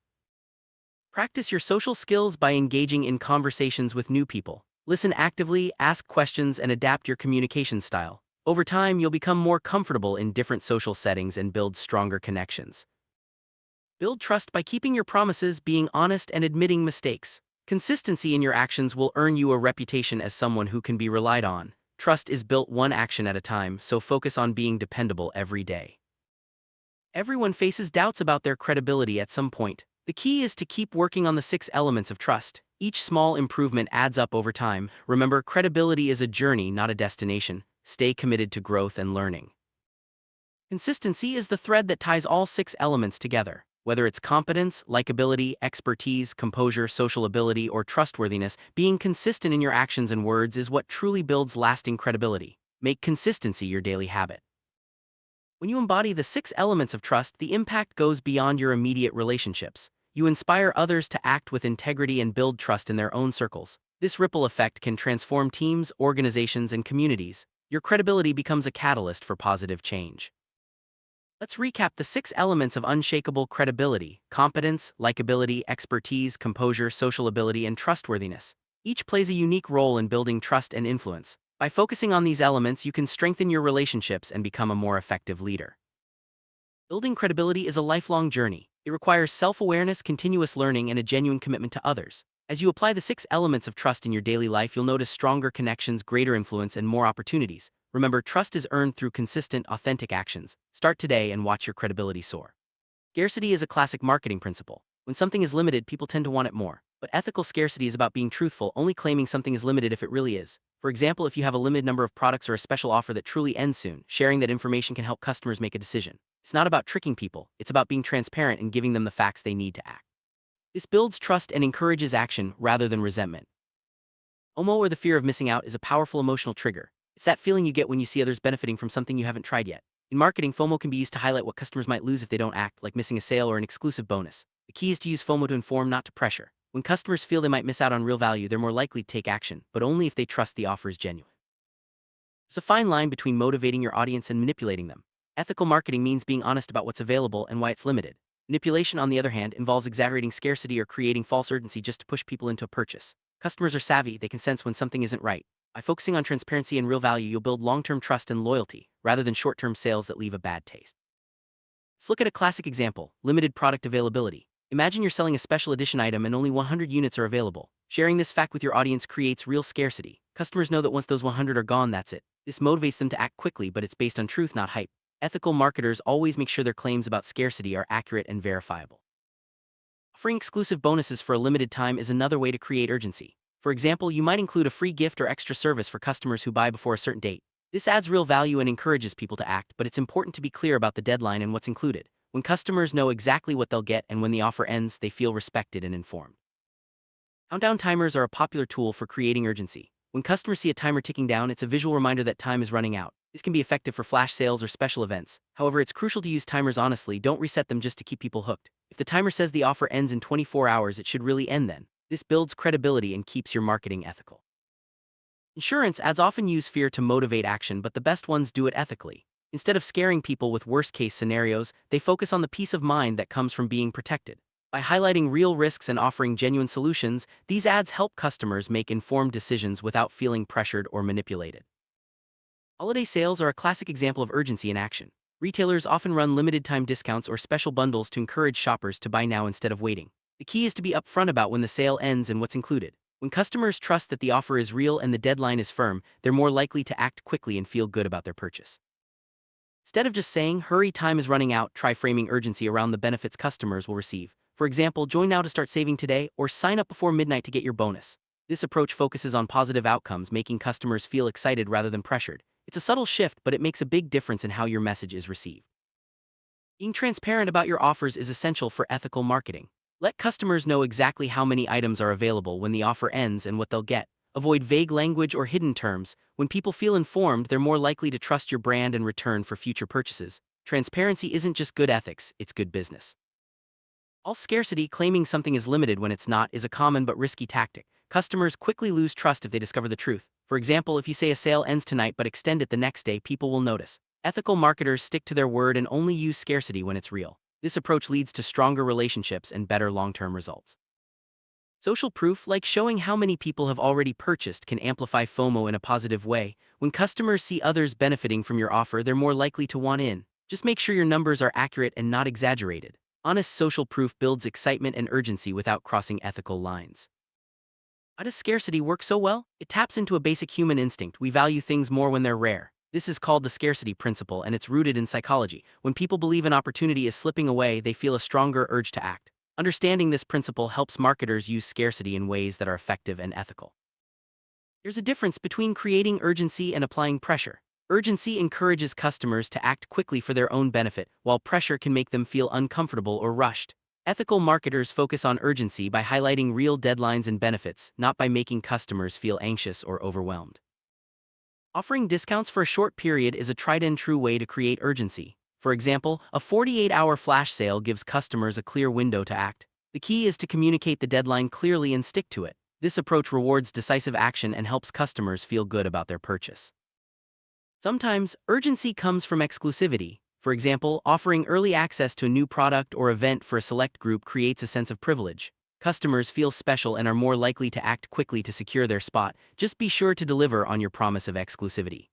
Practice your social skills by engaging in conversations with new people. Listen actively, ask questions, and adapt your communication style. Over time, you'll become more comfortable in different social settings and build stronger connections. Build trust by keeping your promises, being honest, and admitting mistakes. Consistency in your actions will earn you a reputation as someone who can be relied on. Trust is built one action at a time, so focus on being dependable every day. Everyone faces doubts about their credibility at some point. The key is to keep working on the 6 elements of trust. Each small improvement adds up over time. Remember, credibility is a journey, not a destination. Stay committed to growth and learning. Consistency is the thread that ties all 6 elements together. Whether it's competence, likability, expertise, composure, social ability, or trustworthiness, being consistent in your actions and words is what truly builds lasting credibility. Make consistency your daily habit. When you embody the 6 elements of trust, the impact goes beyond your immediate relationships. You inspire others to act with integrity and build trust in their own circles. This ripple effect can transform teams, organizations, and communities. Your credibility becomes a catalyst for positive change. Let's recap the 6 elements of unshakable credibility: competence, likability, expertise, composure, social ability, and trustworthiness. Each plays a unique role in building trust and influence. By focusing on these elements, you can strengthen your relationships and become a more effective leader. Building credibility is a lifelong journey. It requires self-awareness, continuous learning, and a genuine commitment to others. As you apply the 6 elements of trust in your daily life, you'll notice stronger connections, greater influence, and more opportunities. Remember, trust is earned through consistent, authentic actions. Start today and watch your credibility soar. Scarcity is a classic marketing principle. When something is limited, people tend to want it more. But ethical scarcity is about being truthful, only claiming something is limited if it really is. For example, if you have a limited number of products or a special offer that truly ends soon, sharing that information can help customers make a decision. It's not about tricking people, it's about being transparent and giving them the facts they need to act. This builds trust and encourages action rather than resentment. FOMO, or the fear of missing out, is a powerful emotional trigger. It's that feeling you get when you see others benefiting from something you haven't tried yet. In marketing, FOMO can be used to highlight what customers might lose if they don't act, like missing a sale or an exclusive bonus. The key is to use FOMO to inform, not to pressure. When customers feel they might miss out on real value, they're more likely to take action, but only if they trust the offer is genuine. There's a fine line between motivating your audience and manipulating them. Ethical marketing means being honest about what's available and why it's limited. Manipulation, on the other hand, involves exaggerating scarcity or creating false urgency just to push people into a purchase. Customers are savvy, they can sense when something isn't right. By focusing on transparency and real value, you'll build long-term trust and loyalty, rather than short-term sales that leave a bad taste. Let's look at a classic example: limited product availability. Imagine you're selling a special edition item and only 100 units are available. Sharing this fact with your audience creates real scarcity. Customers know that once those 100 are gone, that's it. This motivates them to act quickly, but it's based on truth, not hype. Ethical marketers always make sure their claims about scarcity are accurate and verifiable. Offering exclusive bonuses for a limited time is another way to create urgency. For example, you might include a free gift or extra service for customers who buy before a certain date. This adds real value and encourages people to act, but it's important to be clear about the deadline and what's included. When customers know exactly what they'll get and when the offer ends, they feel respected and informed. Countdown timers are a popular tool for creating urgency. When customers see a timer ticking down, it's a visual reminder that time is running out. This can be effective for flash sales or special events. However, it's crucial to use timers honestly. Don't reset them just to keep people hooked. If the timer says the offer ends in 24 hours, it should really end then. This builds credibility and keeps your marketing ethical. Insurance ads often use fear to motivate action, but the best ones do it ethically. Instead of scaring people with worst-case scenarios, they focus on the peace of mind that comes from being protected. By highlighting real risks and offering genuine solutions, these ads help customers make informed decisions without feeling pressured or manipulated. Holiday sales are a classic example of urgency in action. Retailers often run limited-time discounts or special bundles to encourage shoppers to buy now instead of waiting. The key is to be upfront about when the sale ends and what's included. When customers trust that the offer is real and the deadline is firm, they're more likely to act quickly and feel good about their purchase. Instead of just saying, "Hurry, time is running out," try framing urgency around the benefits customers will receive. For example, join now to start saving today, or sign up before midnight to get your bonus. This approach focuses on positive outcomes, making customers feel excited rather than pressured. It's a subtle shift, but it makes a big difference in how your message is received. Being transparent about your offers is essential for ethical marketing. Let customers know exactly how many items are available when the offer ends and what they'll get. Avoid vague language or hidden terms. When people feel informed, they're more likely to trust your brand and return for future purchases. Transparency isn't just good ethics, it's good business. All scarcity, claiming something is limited when it's not, is a common but risky tactic. Customers quickly lose trust if they discover the truth. For example, if you say a sale ends tonight but extend it the next day, people will notice. Ethical marketers stick to their word and only use scarcity when it's real. This approach leads to stronger relationships and better long-term results. Social proof, like showing how many people have already purchased, can amplify FOMO in a positive way. When customers see others benefiting from your offer, they're more likely to want in. Just make sure your numbers are accurate and not exaggerated. Honest social proof builds excitement and urgency without crossing ethical lines. How does scarcity work so well? It taps into a basic human instinct. We value things more when they're rare. This is called the scarcity principle, and it's rooted in psychology. When people believe an opportunity is slipping away, they feel a stronger urge to act. Understanding this principle helps marketers use scarcity in ways that are effective and ethical. There's a difference between creating urgency and applying pressure. Urgency encourages customers to act quickly for their own benefit, while pressure can make them feel uncomfortable or rushed. Ethical marketers focus on urgency by highlighting real deadlines and benefits, not by making customers feel anxious or overwhelmed. Offering discounts for a short period is a tried-and-true way to create urgency. For example, a 48-hour flash sale gives customers a clear window to act. The key is to communicate the deadline clearly and stick to it. This approach rewards decisive action and helps customers feel good about their purchase. Sometimes, urgency comes from exclusivity. For example, offering early access to a new product or event for a select group creates a sense of privilege. Customers feel special and are more likely to act quickly to secure their spot. Just be sure to deliver on your promise of exclusivity.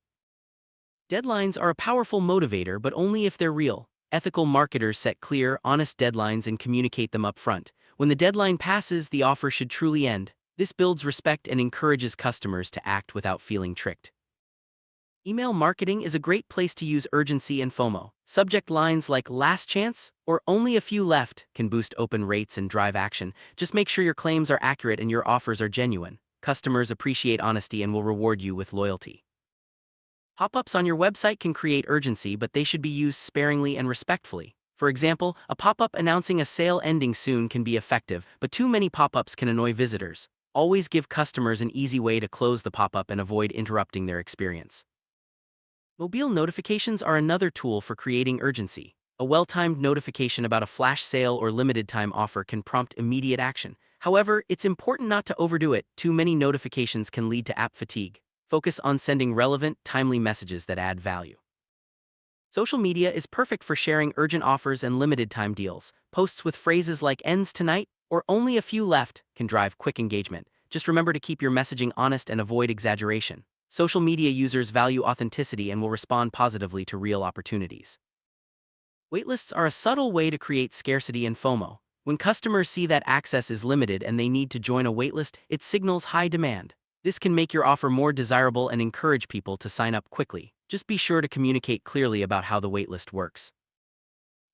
Deadlines are a powerful motivator, but only if they're real. Ethical marketers set clear, honest deadlines and communicate them upfront. When the deadline passes, the offer should truly end. This builds respect and encourages customers to act without feeling tricked. Email marketing is a great place to use urgency and FOMO. Subject lines like "last chance" or "only a few left" can boost open rates and drive action. Just make sure your claims are accurate and your offers are genuine. Customers appreciate honesty and will reward you with loyalty. Pop-ups on your website can create urgency, but they should be used sparingly and respectfully. For example, a pop-up announcing a sale ending soon can be effective, but too many pop-ups can annoy visitors. Always give customers an easy way to close the pop-up and avoid interrupting their experience. Mobile notifications are another tool for creating urgency. A well-timed notification about a flash sale or limited-time offer can prompt immediate action. However, it's important not to overdo it. Too many notifications can lead to app fatigue. Focus on sending relevant, timely messages that add value. Social media is perfect for sharing urgent offers and limited-time deals. Posts with phrases like "ends tonight" or "only a few left" can drive quick engagement. Just remember to keep your messaging honest and avoid exaggeration. Social media users value authenticity and will respond positively to real opportunities. Waitlists are a subtle way to create scarcity and FOMO. When customers see that access is limited and they need to join a waitlist, it signals high demand. This can make your offer more desirable and encourage people to sign up quickly. Just be sure to communicate clearly about how the waitlist works.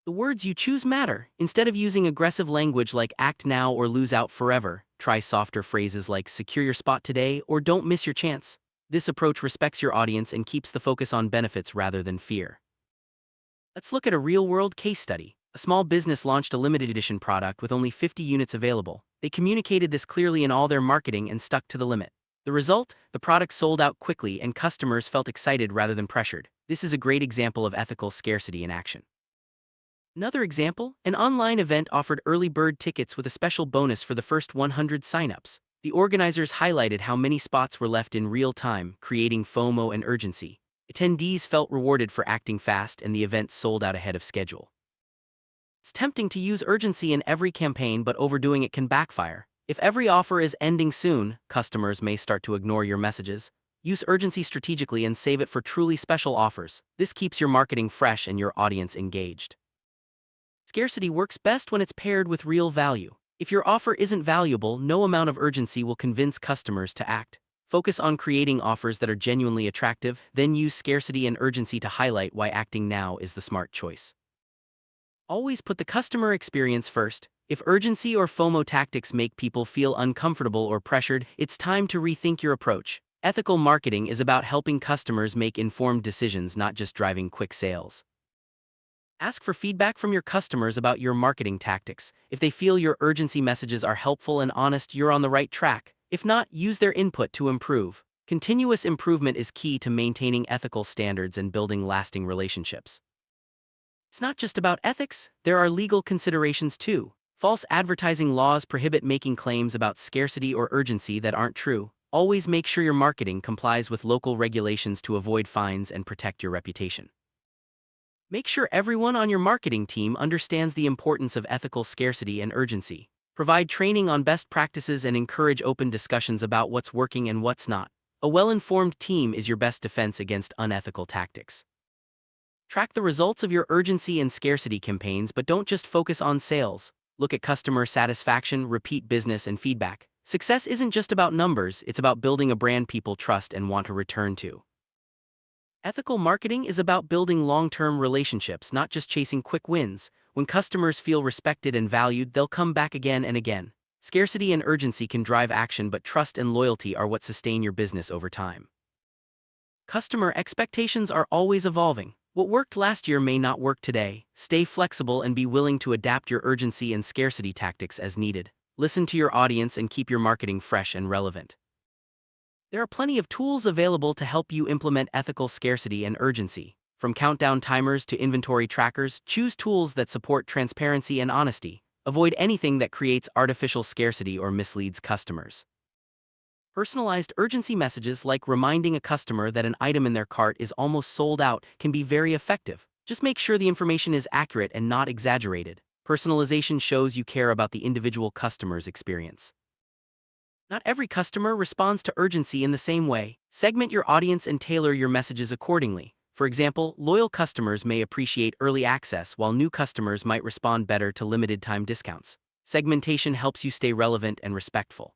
The words you choose matter. Instead of using aggressive language like "act now" or "lose out forever," try softer phrases like "secure your spot today" or "don't miss your chance." This approach respects your audience and keeps the focus on benefits rather than fear. Let's look at a real-world case study. A small business launched a limited edition product with only 50 units available. They communicated this clearly in all their marketing and stuck to the limit. The result? The product sold out quickly and customers felt excited rather than pressured. This is a great example of ethical scarcity in action. Another example, an online event offered early bird tickets with a special bonus for the first 100 signups. The organizers highlighted how many spots were left in real time, creating FOMO and urgency. Attendees felt rewarded for acting fast and the event sold out ahead of schedule. It's tempting to use urgency in every campaign, but overdoing it can backfire. If every offer is "ending soon," customers may start to ignore your messages. Use urgency strategically and save it for truly special offers. This keeps your marketing fresh and your audience engaged. Scarcity works best when it's paired with real value. If your offer isn't valuable, no amount of urgency will convince customers to act. Focus on creating offers that are genuinely attractive, then use scarcity and urgency to highlight why acting now is the smart choice. Always put the customer experience first. If urgency or FOMO tactics make people feel uncomfortable or pressured, it's time to rethink your approach. Ethical marketing is about helping customers make informed decisions, not just driving quick sales. Ask for feedback from your customers about your marketing tactics. If they feel your urgency messages are helpful and honest, you're on the right track. If not, use their input to improve. Continuous improvement is key to maintaining ethical standards and building lasting relationships. It's not just about ethics, there are legal considerations too. False advertising laws prohibit making claims about scarcity or urgency that aren't true. Always make sure your marketing complies with local regulations to avoid fines and protect your reputation. Make sure everyone on your marketing team understands the importance of ethical scarcity and urgency. Provide training on best practices and encourage open discussions about what's working and what's not. A well-informed team is your best defense against unethical tactics. Track the results of your urgency and scarcity campaigns, but don't just focus on sales. Look at customer satisfaction, repeat business, and feedback. Success isn't just about numbers, it's about building a brand people trust and want to return to. Ethical marketing is about building long-term relationships, not just chasing quick wins. When customers feel respected and valued, they'll come back again and again. Scarcity and urgency can drive action, but trust and loyalty are what sustain your business over time. Customer expectations are always evolving. What worked last year may not work today. Stay flexible and be willing to adapt your urgency and scarcity tactics as needed. Listen to your audience and keep your marketing fresh and relevant. There are plenty of tools available to help you implement ethical scarcity and urgency. From countdown timers to inventory trackers, choose tools that support transparency and honesty. Avoid anything that creates artificial scarcity or misleads customers. Personalized urgency messages like reminding a customer that an item in their cart is almost sold out can be very effective. Just make sure the information is accurate and not exaggerated. Personalization shows you care about the individual customer's experience. Not every customer responds to urgency in the same way. Segment your audience and tailor your messages accordingly. For example, loyal customers may appreciate early access while new customers might respond better to limited-time discounts. Segmentation helps you stay relevant and respectful.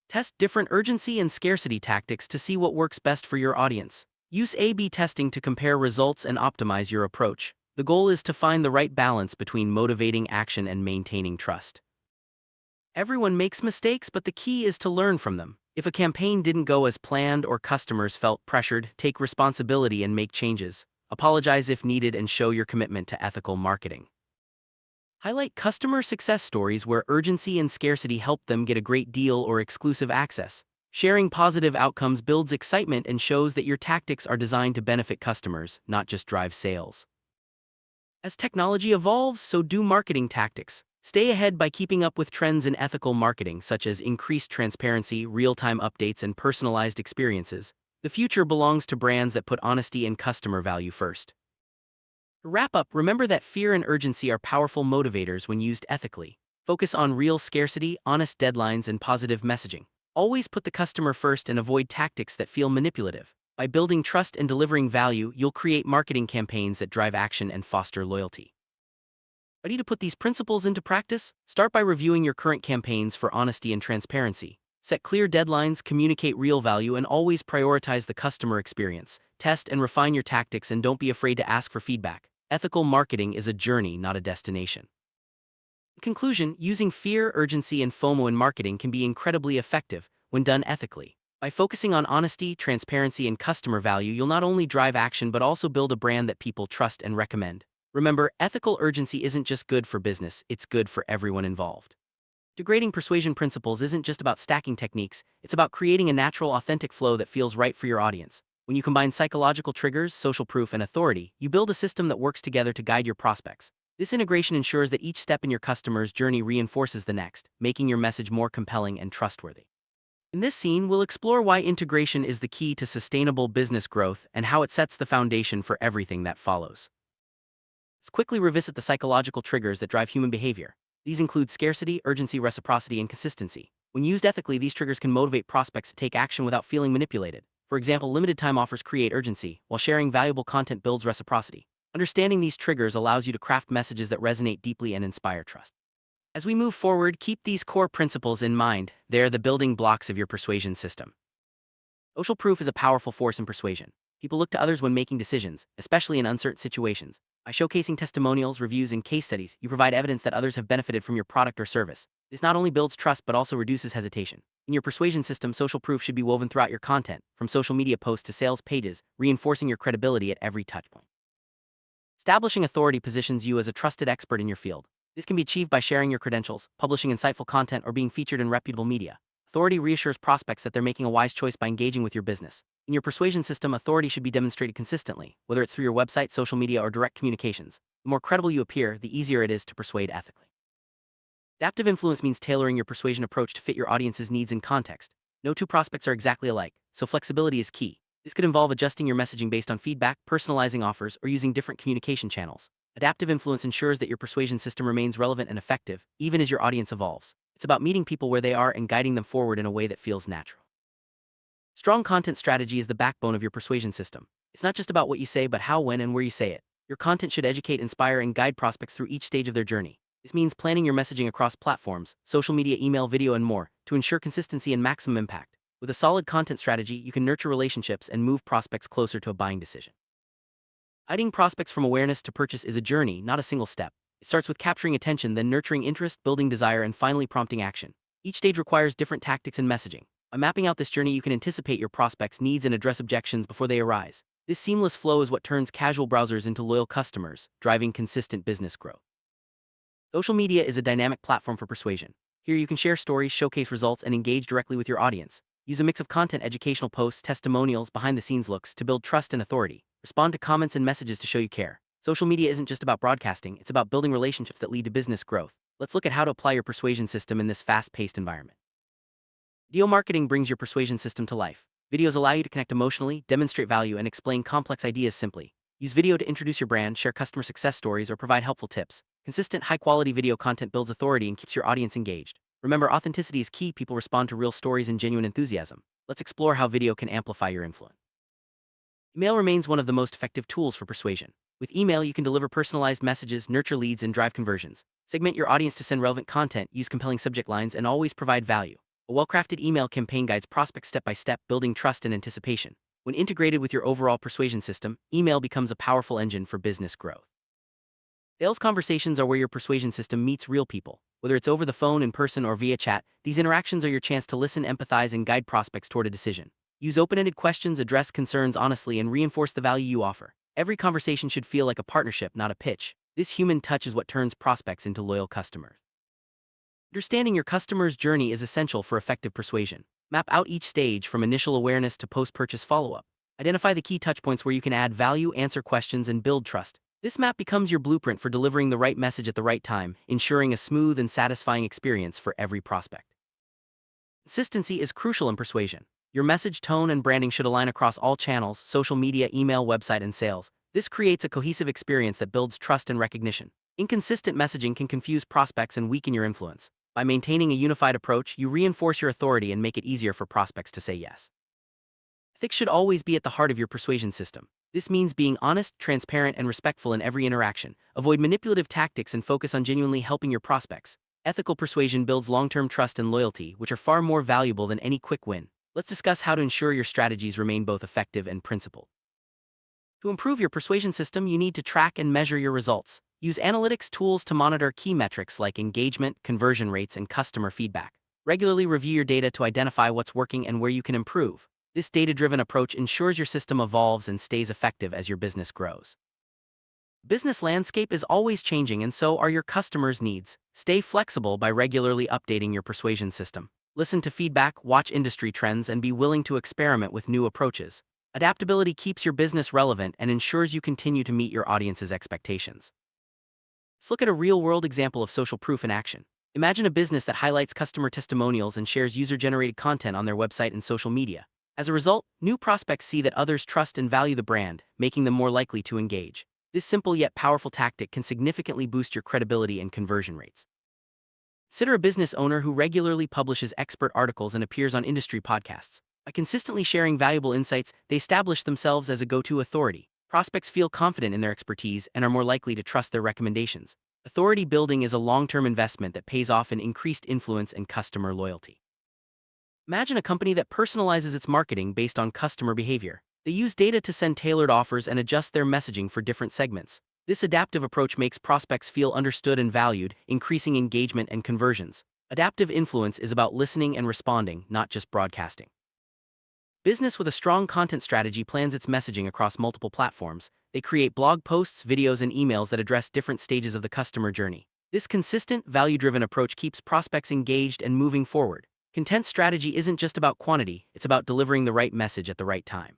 Test different urgency and scarcity tactics to see what works best for your audience. Use A/B testing to compare results and optimize your approach. The goal is to find the right balance between motivating action and maintaining trust. Everyone makes mistakes, but the key is to learn from them. If a campaign didn't go as planned or customers felt pressured, take responsibility and make changes. Apologize if needed and show your commitment to ethical marketing. Highlight customer success stories where urgency and scarcity helped them get a great deal or exclusive access. Sharing positive outcomes builds excitement and shows that your tactics are designed to benefit customers, not just drive sales. As technology evolves, so do marketing tactics. Stay ahead by keeping up with trends in ethical marketing, such as increased transparency, real-time updates, and personalized experiences. The future belongs to brands that put honesty and customer value first. To wrap up, remember that fear and urgency are powerful motivators when used ethically. Focus on real scarcity, honest deadlines, and positive messaging. Always put the customer first and avoid tactics that feel manipulative. By building trust and delivering value, you'll create marketing campaigns that drive action and foster loyalty. Ready to put these principles into practice? Start by reviewing your current campaigns for honesty and transparency. Set clear deadlines, communicate real value, and always prioritize the customer experience. Test and refine your tactics, and don't be afraid to ask for feedback. Ethical marketing is a journey, not a destination. In conclusion, using fear, urgency, and FOMO in marketing can be incredibly effective when done ethically. By focusing on honesty, transparency, and customer value, you'll not only drive action but also build a brand that people trust and recommend. Remember, ethical urgency isn't just good for business, it's good for everyone involved. Degrading persuasion principles isn't just about stacking techniques, it's about creating a natural, authentic flow that feels right for your audience. When you combine psychological triggers, social proof, and authority, you build a system that works together to guide your prospects. This integration ensures that each step in your customer's journey reinforces the next, making your message more compelling and trustworthy. In this scene, we'll explore why integration is the key to sustainable business growth and how it sets the foundation for everything that follows. Let's quickly revisit the psychological triggers that drive human behavior. These include scarcity, urgency, reciprocity, and consistency. When used ethically, these triggers can motivate prospects to take action without feeling manipulated. For example, limited time offers create urgency, while sharing valuable content builds reciprocity. Understanding these triggers allows you to craft messages that resonate deeply and inspire trust. As we move forward, keep these core principles in mind. They're the building blocks of your persuasion system. Social proof is a powerful force in persuasion. People look to others when making decisions, especially in uncertain situations. By showcasing testimonials, reviews, and case studies, you provide evidence that others have benefited from your product or service. This not only builds trust but also reduces hesitation. In your persuasion system, social proof should be woven throughout your content, from social media posts to sales pages, reinforcing your credibility at every touchpoint. Establishing authority positions you as a trusted expert in your field. This can be achieved by sharing your credentials, publishing insightful content, or being featured in reputable media. Authority reassures prospects that they're making a wise choice by engaging with your business. In your persuasion system, authority should be demonstrated consistently, whether it's through your website, social media, or direct communications. The more credible you appear, the easier it is to persuade ethically. Adaptive influence means tailoring your persuasion approach to fit your audience's needs and context. No two prospects are exactly alike, so flexibility is key. This could involve adjusting your messaging based on feedback, personalizing offers, or using different communication channels. Adaptive influence ensures that your persuasion system remains relevant and effective, even as your audience evolves. It's about meeting people where they are and guiding them forward in a way that feels natural. Strong content strategy is the backbone of your persuasion system. It's not just about what you say, but how, when, and where you say it. Your content should educate, inspire, and guide prospects through each stage of their journey. This means planning your messaging across platforms, social media, email, video, and more, to ensure consistency and maximum impact. With a solid content strategy, you can nurture relationships and move prospects closer to a buying decision. Guiding prospects from awareness to purchase is a journey, not a single step. It starts with capturing attention, then nurturing interest, building desire, and finally prompting action. Each stage requires different tactics and messaging. By mapping out this journey, you can anticipate your prospects' needs and address objections before they arise. This seamless flow is what turns casual browsers into loyal customers, driving consistent business growth. Social media is a dynamic platform for persuasion. Here you can share stories, showcase results, and engage directly with your audience. Use a mix of content, educational posts, testimonials, behind-the-scenes looks to build trust and authority. Respond to comments and messages to show you care. Social media isn't just about broadcasting, it's about building relationships that lead to business growth. Let's look at how to apply your persuasion system in this fast-paced environment. Video marketing brings your persuasion system to life. Videos allow you to connect emotionally, demonstrate value, and explain complex ideas simply. Use video to introduce your brand, share customer success stories, or provide helpful tips. Consistent, high-quality video content builds authority and keeps your audience engaged. Remember, authenticity is key. People respond to real stories and genuine enthusiasm. Let's explore how video can amplify your influence. Email remains one of the most effective tools for persuasion. With email, you can deliver personalized messages, nurture leads, and drive conversions. Segment your audience to send relevant content, use compelling subject lines, and always provide value. A well-crafted email campaign guides prospects step by step, building trust and anticipation. When integrated with your overall persuasion system, email becomes a powerful engine for business growth. Sales conversations are where your persuasion system meets real people. Whether it's over the phone, in person, or via chat, these interactions are your chance to listen, empathize, and guide prospects toward a decision. Use open-ended questions, address concerns honestly, and reinforce the value you offer. Every conversation should feel like a partnership, not a pitch. This human touch is what turns prospects into loyal customers. Understanding your customer's journey is essential for effective persuasion. Map out each stage from initial awareness to post-purchase follow-up. Identify the key touchpoints where you can add value, answer questions, and build trust. This map becomes your blueprint for delivering the right message at the right time, ensuring a smooth and satisfying experience for every prospect. Consistency is crucial in persuasion. Your message, tone, and branding should align across all channels: social media, email, website, and sales. This creates a cohesive experience that builds trust and recognition. Inconsistent messaging can confuse prospects and weaken your influence. By maintaining a unified approach, you reinforce your authority and make it easier for prospects to say yes. Ethics should always be at the heart of your persuasion system. This means being honest, transparent, and respectful in every interaction. Avoid manipulative tactics and focus on genuinely helping your prospects. Ethical persuasion builds long-term trust and loyalty, which are far more valuable than any quick win. Let's discuss how to ensure your strategies remain both effective and principled. To improve your persuasion system, you need to track and measure your results. Use analytics tools to monitor key metrics like engagement, conversion rates, and customer feedback. Regularly review your data to identify what's working and where you can improve. This data-driven approach ensures your system evolves and stays effective as your business grows. Business landscape is always changing, and so are your customers' needs. Stay flexible by regularly updating your persuasion system. Listen to feedback, watch industry trends, and be willing to experiment with new approaches. Adaptability keeps your business relevant and ensures you continue to meet your audience's expectations. Let's look at a real-world example of social proof in action. Imagine a business that highlights customer testimonials and shares user-generated content on their website and social media. As a result, new prospects see that others trust and value the brand, making them more likely to engage. This simple yet powerful tactic can significantly boost your credibility and conversion rates. Consider a business owner who regularly publishes expert articles and appears on industry podcasts. By consistently sharing valuable insights, they establish themselves as a go-to authority. Prospects feel confident in their expertise and are more likely to trust their recommendations. Authority building is a long-term investment that pays off in increased influence and customer loyalty. Imagine a company that personalizes its marketing based on customer behavior. They use data to send tailored offers and adjust their messaging for different segments. This adaptive approach makes prospects feel understood and valued, increasing engagement and conversions. Adaptive influence is about listening and responding, not just broadcasting. Business with a strong content strategy plans its messaging across multiple platforms. They create blog posts, videos, and emails that address different stages of the customer journey. This consistent, value-driven approach keeps prospects engaged and moving forward. Content strategy isn't just about quantity, it's about delivering the right message at the right time.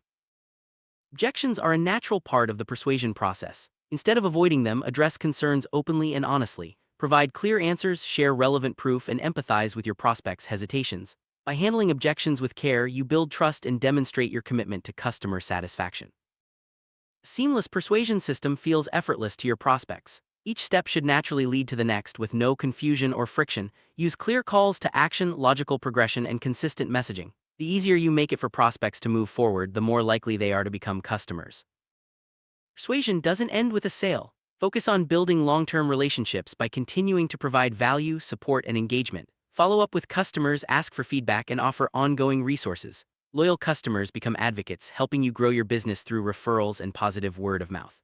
Objections are a natural part of the persuasion process. Instead of avoiding them, address concerns openly and honestly. Provide clear answers, share relevant proof, and empathize with your prospects' hesitations. By handling objections with care, you build trust and demonstrate your commitment to customer satisfaction. A seamless persuasion system feels effortless to your prospects. Each step should naturally lead to the next with no confusion or friction. Use clear calls to action, logical progression, and consistent messaging. The easier you make it for prospects to move forward, the more likely they are to become customers. Persuasion doesn't end with a sale. Focus on building long-term relationships by continuing to provide value, support, and engagement. Follow up with customers, ask for feedback, and offer ongoing resources. Loyal customers become advocates, helping you grow your business through referrals and positive word of mouth.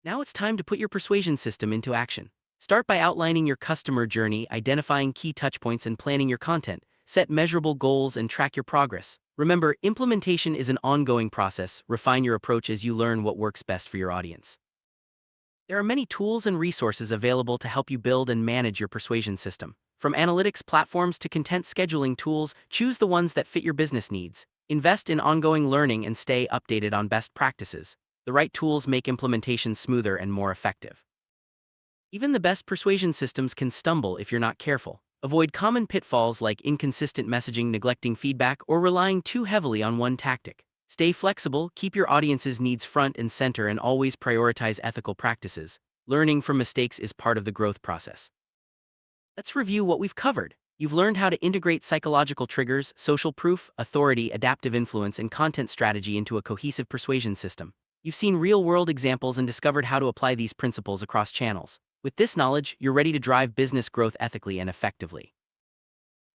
Now it's time to put your persuasion system into action. Start by outlining your customer journey, identifying key touchpoints, and planning your content. Set measurable goals and track your progress. Remember, implementation is an ongoing process. Refine your approach as you learn what works best for your audience. There are many tools and resources available to help you build and manage your persuasion system. From analytics platforms to content scheduling tools, choose the ones that fit your business needs. Invest in ongoing learning and stay updated on best practices. The right tools make implementation smoother and more effective. Even the best persuasion systems can stumble if you're not careful. Avoid common pitfalls like inconsistent messaging, neglecting feedback, or relying too heavily on one tactic. Stay flexible, keep your audience's needs front and center, and always prioritize ethical practices. Learning from mistakes is part of the growth process. Let's review what we've covered. You've learned how to integrate psychological triggers, social proof, authority, adaptive influence, and content strategy into a cohesive persuasion system. You've seen real-world examples and discovered how to apply these principles across channels. With this knowledge, you're ready to drive business growth ethically and effectively.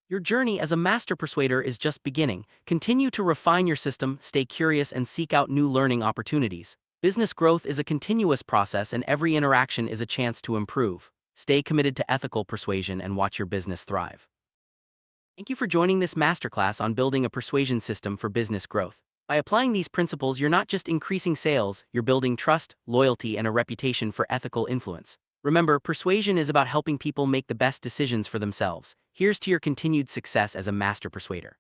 Your journey as a master persuader is just beginning. Continue to refine your system, stay curious, and seek out new learning opportunities. Business growth is a continuous process, and every interaction is a chance to improve. Stay committed to ethical persuasion and watch your business thrive. Thank you for joining this masterclass on building a persuasion system for business growth. By applying these principles, you're not just increasing sales, you're building trust, loyalty, and a reputation for ethical influence. Remember, persuasion is about helping people make the best decisions for themselves. Here's to your continued success as a master persuader.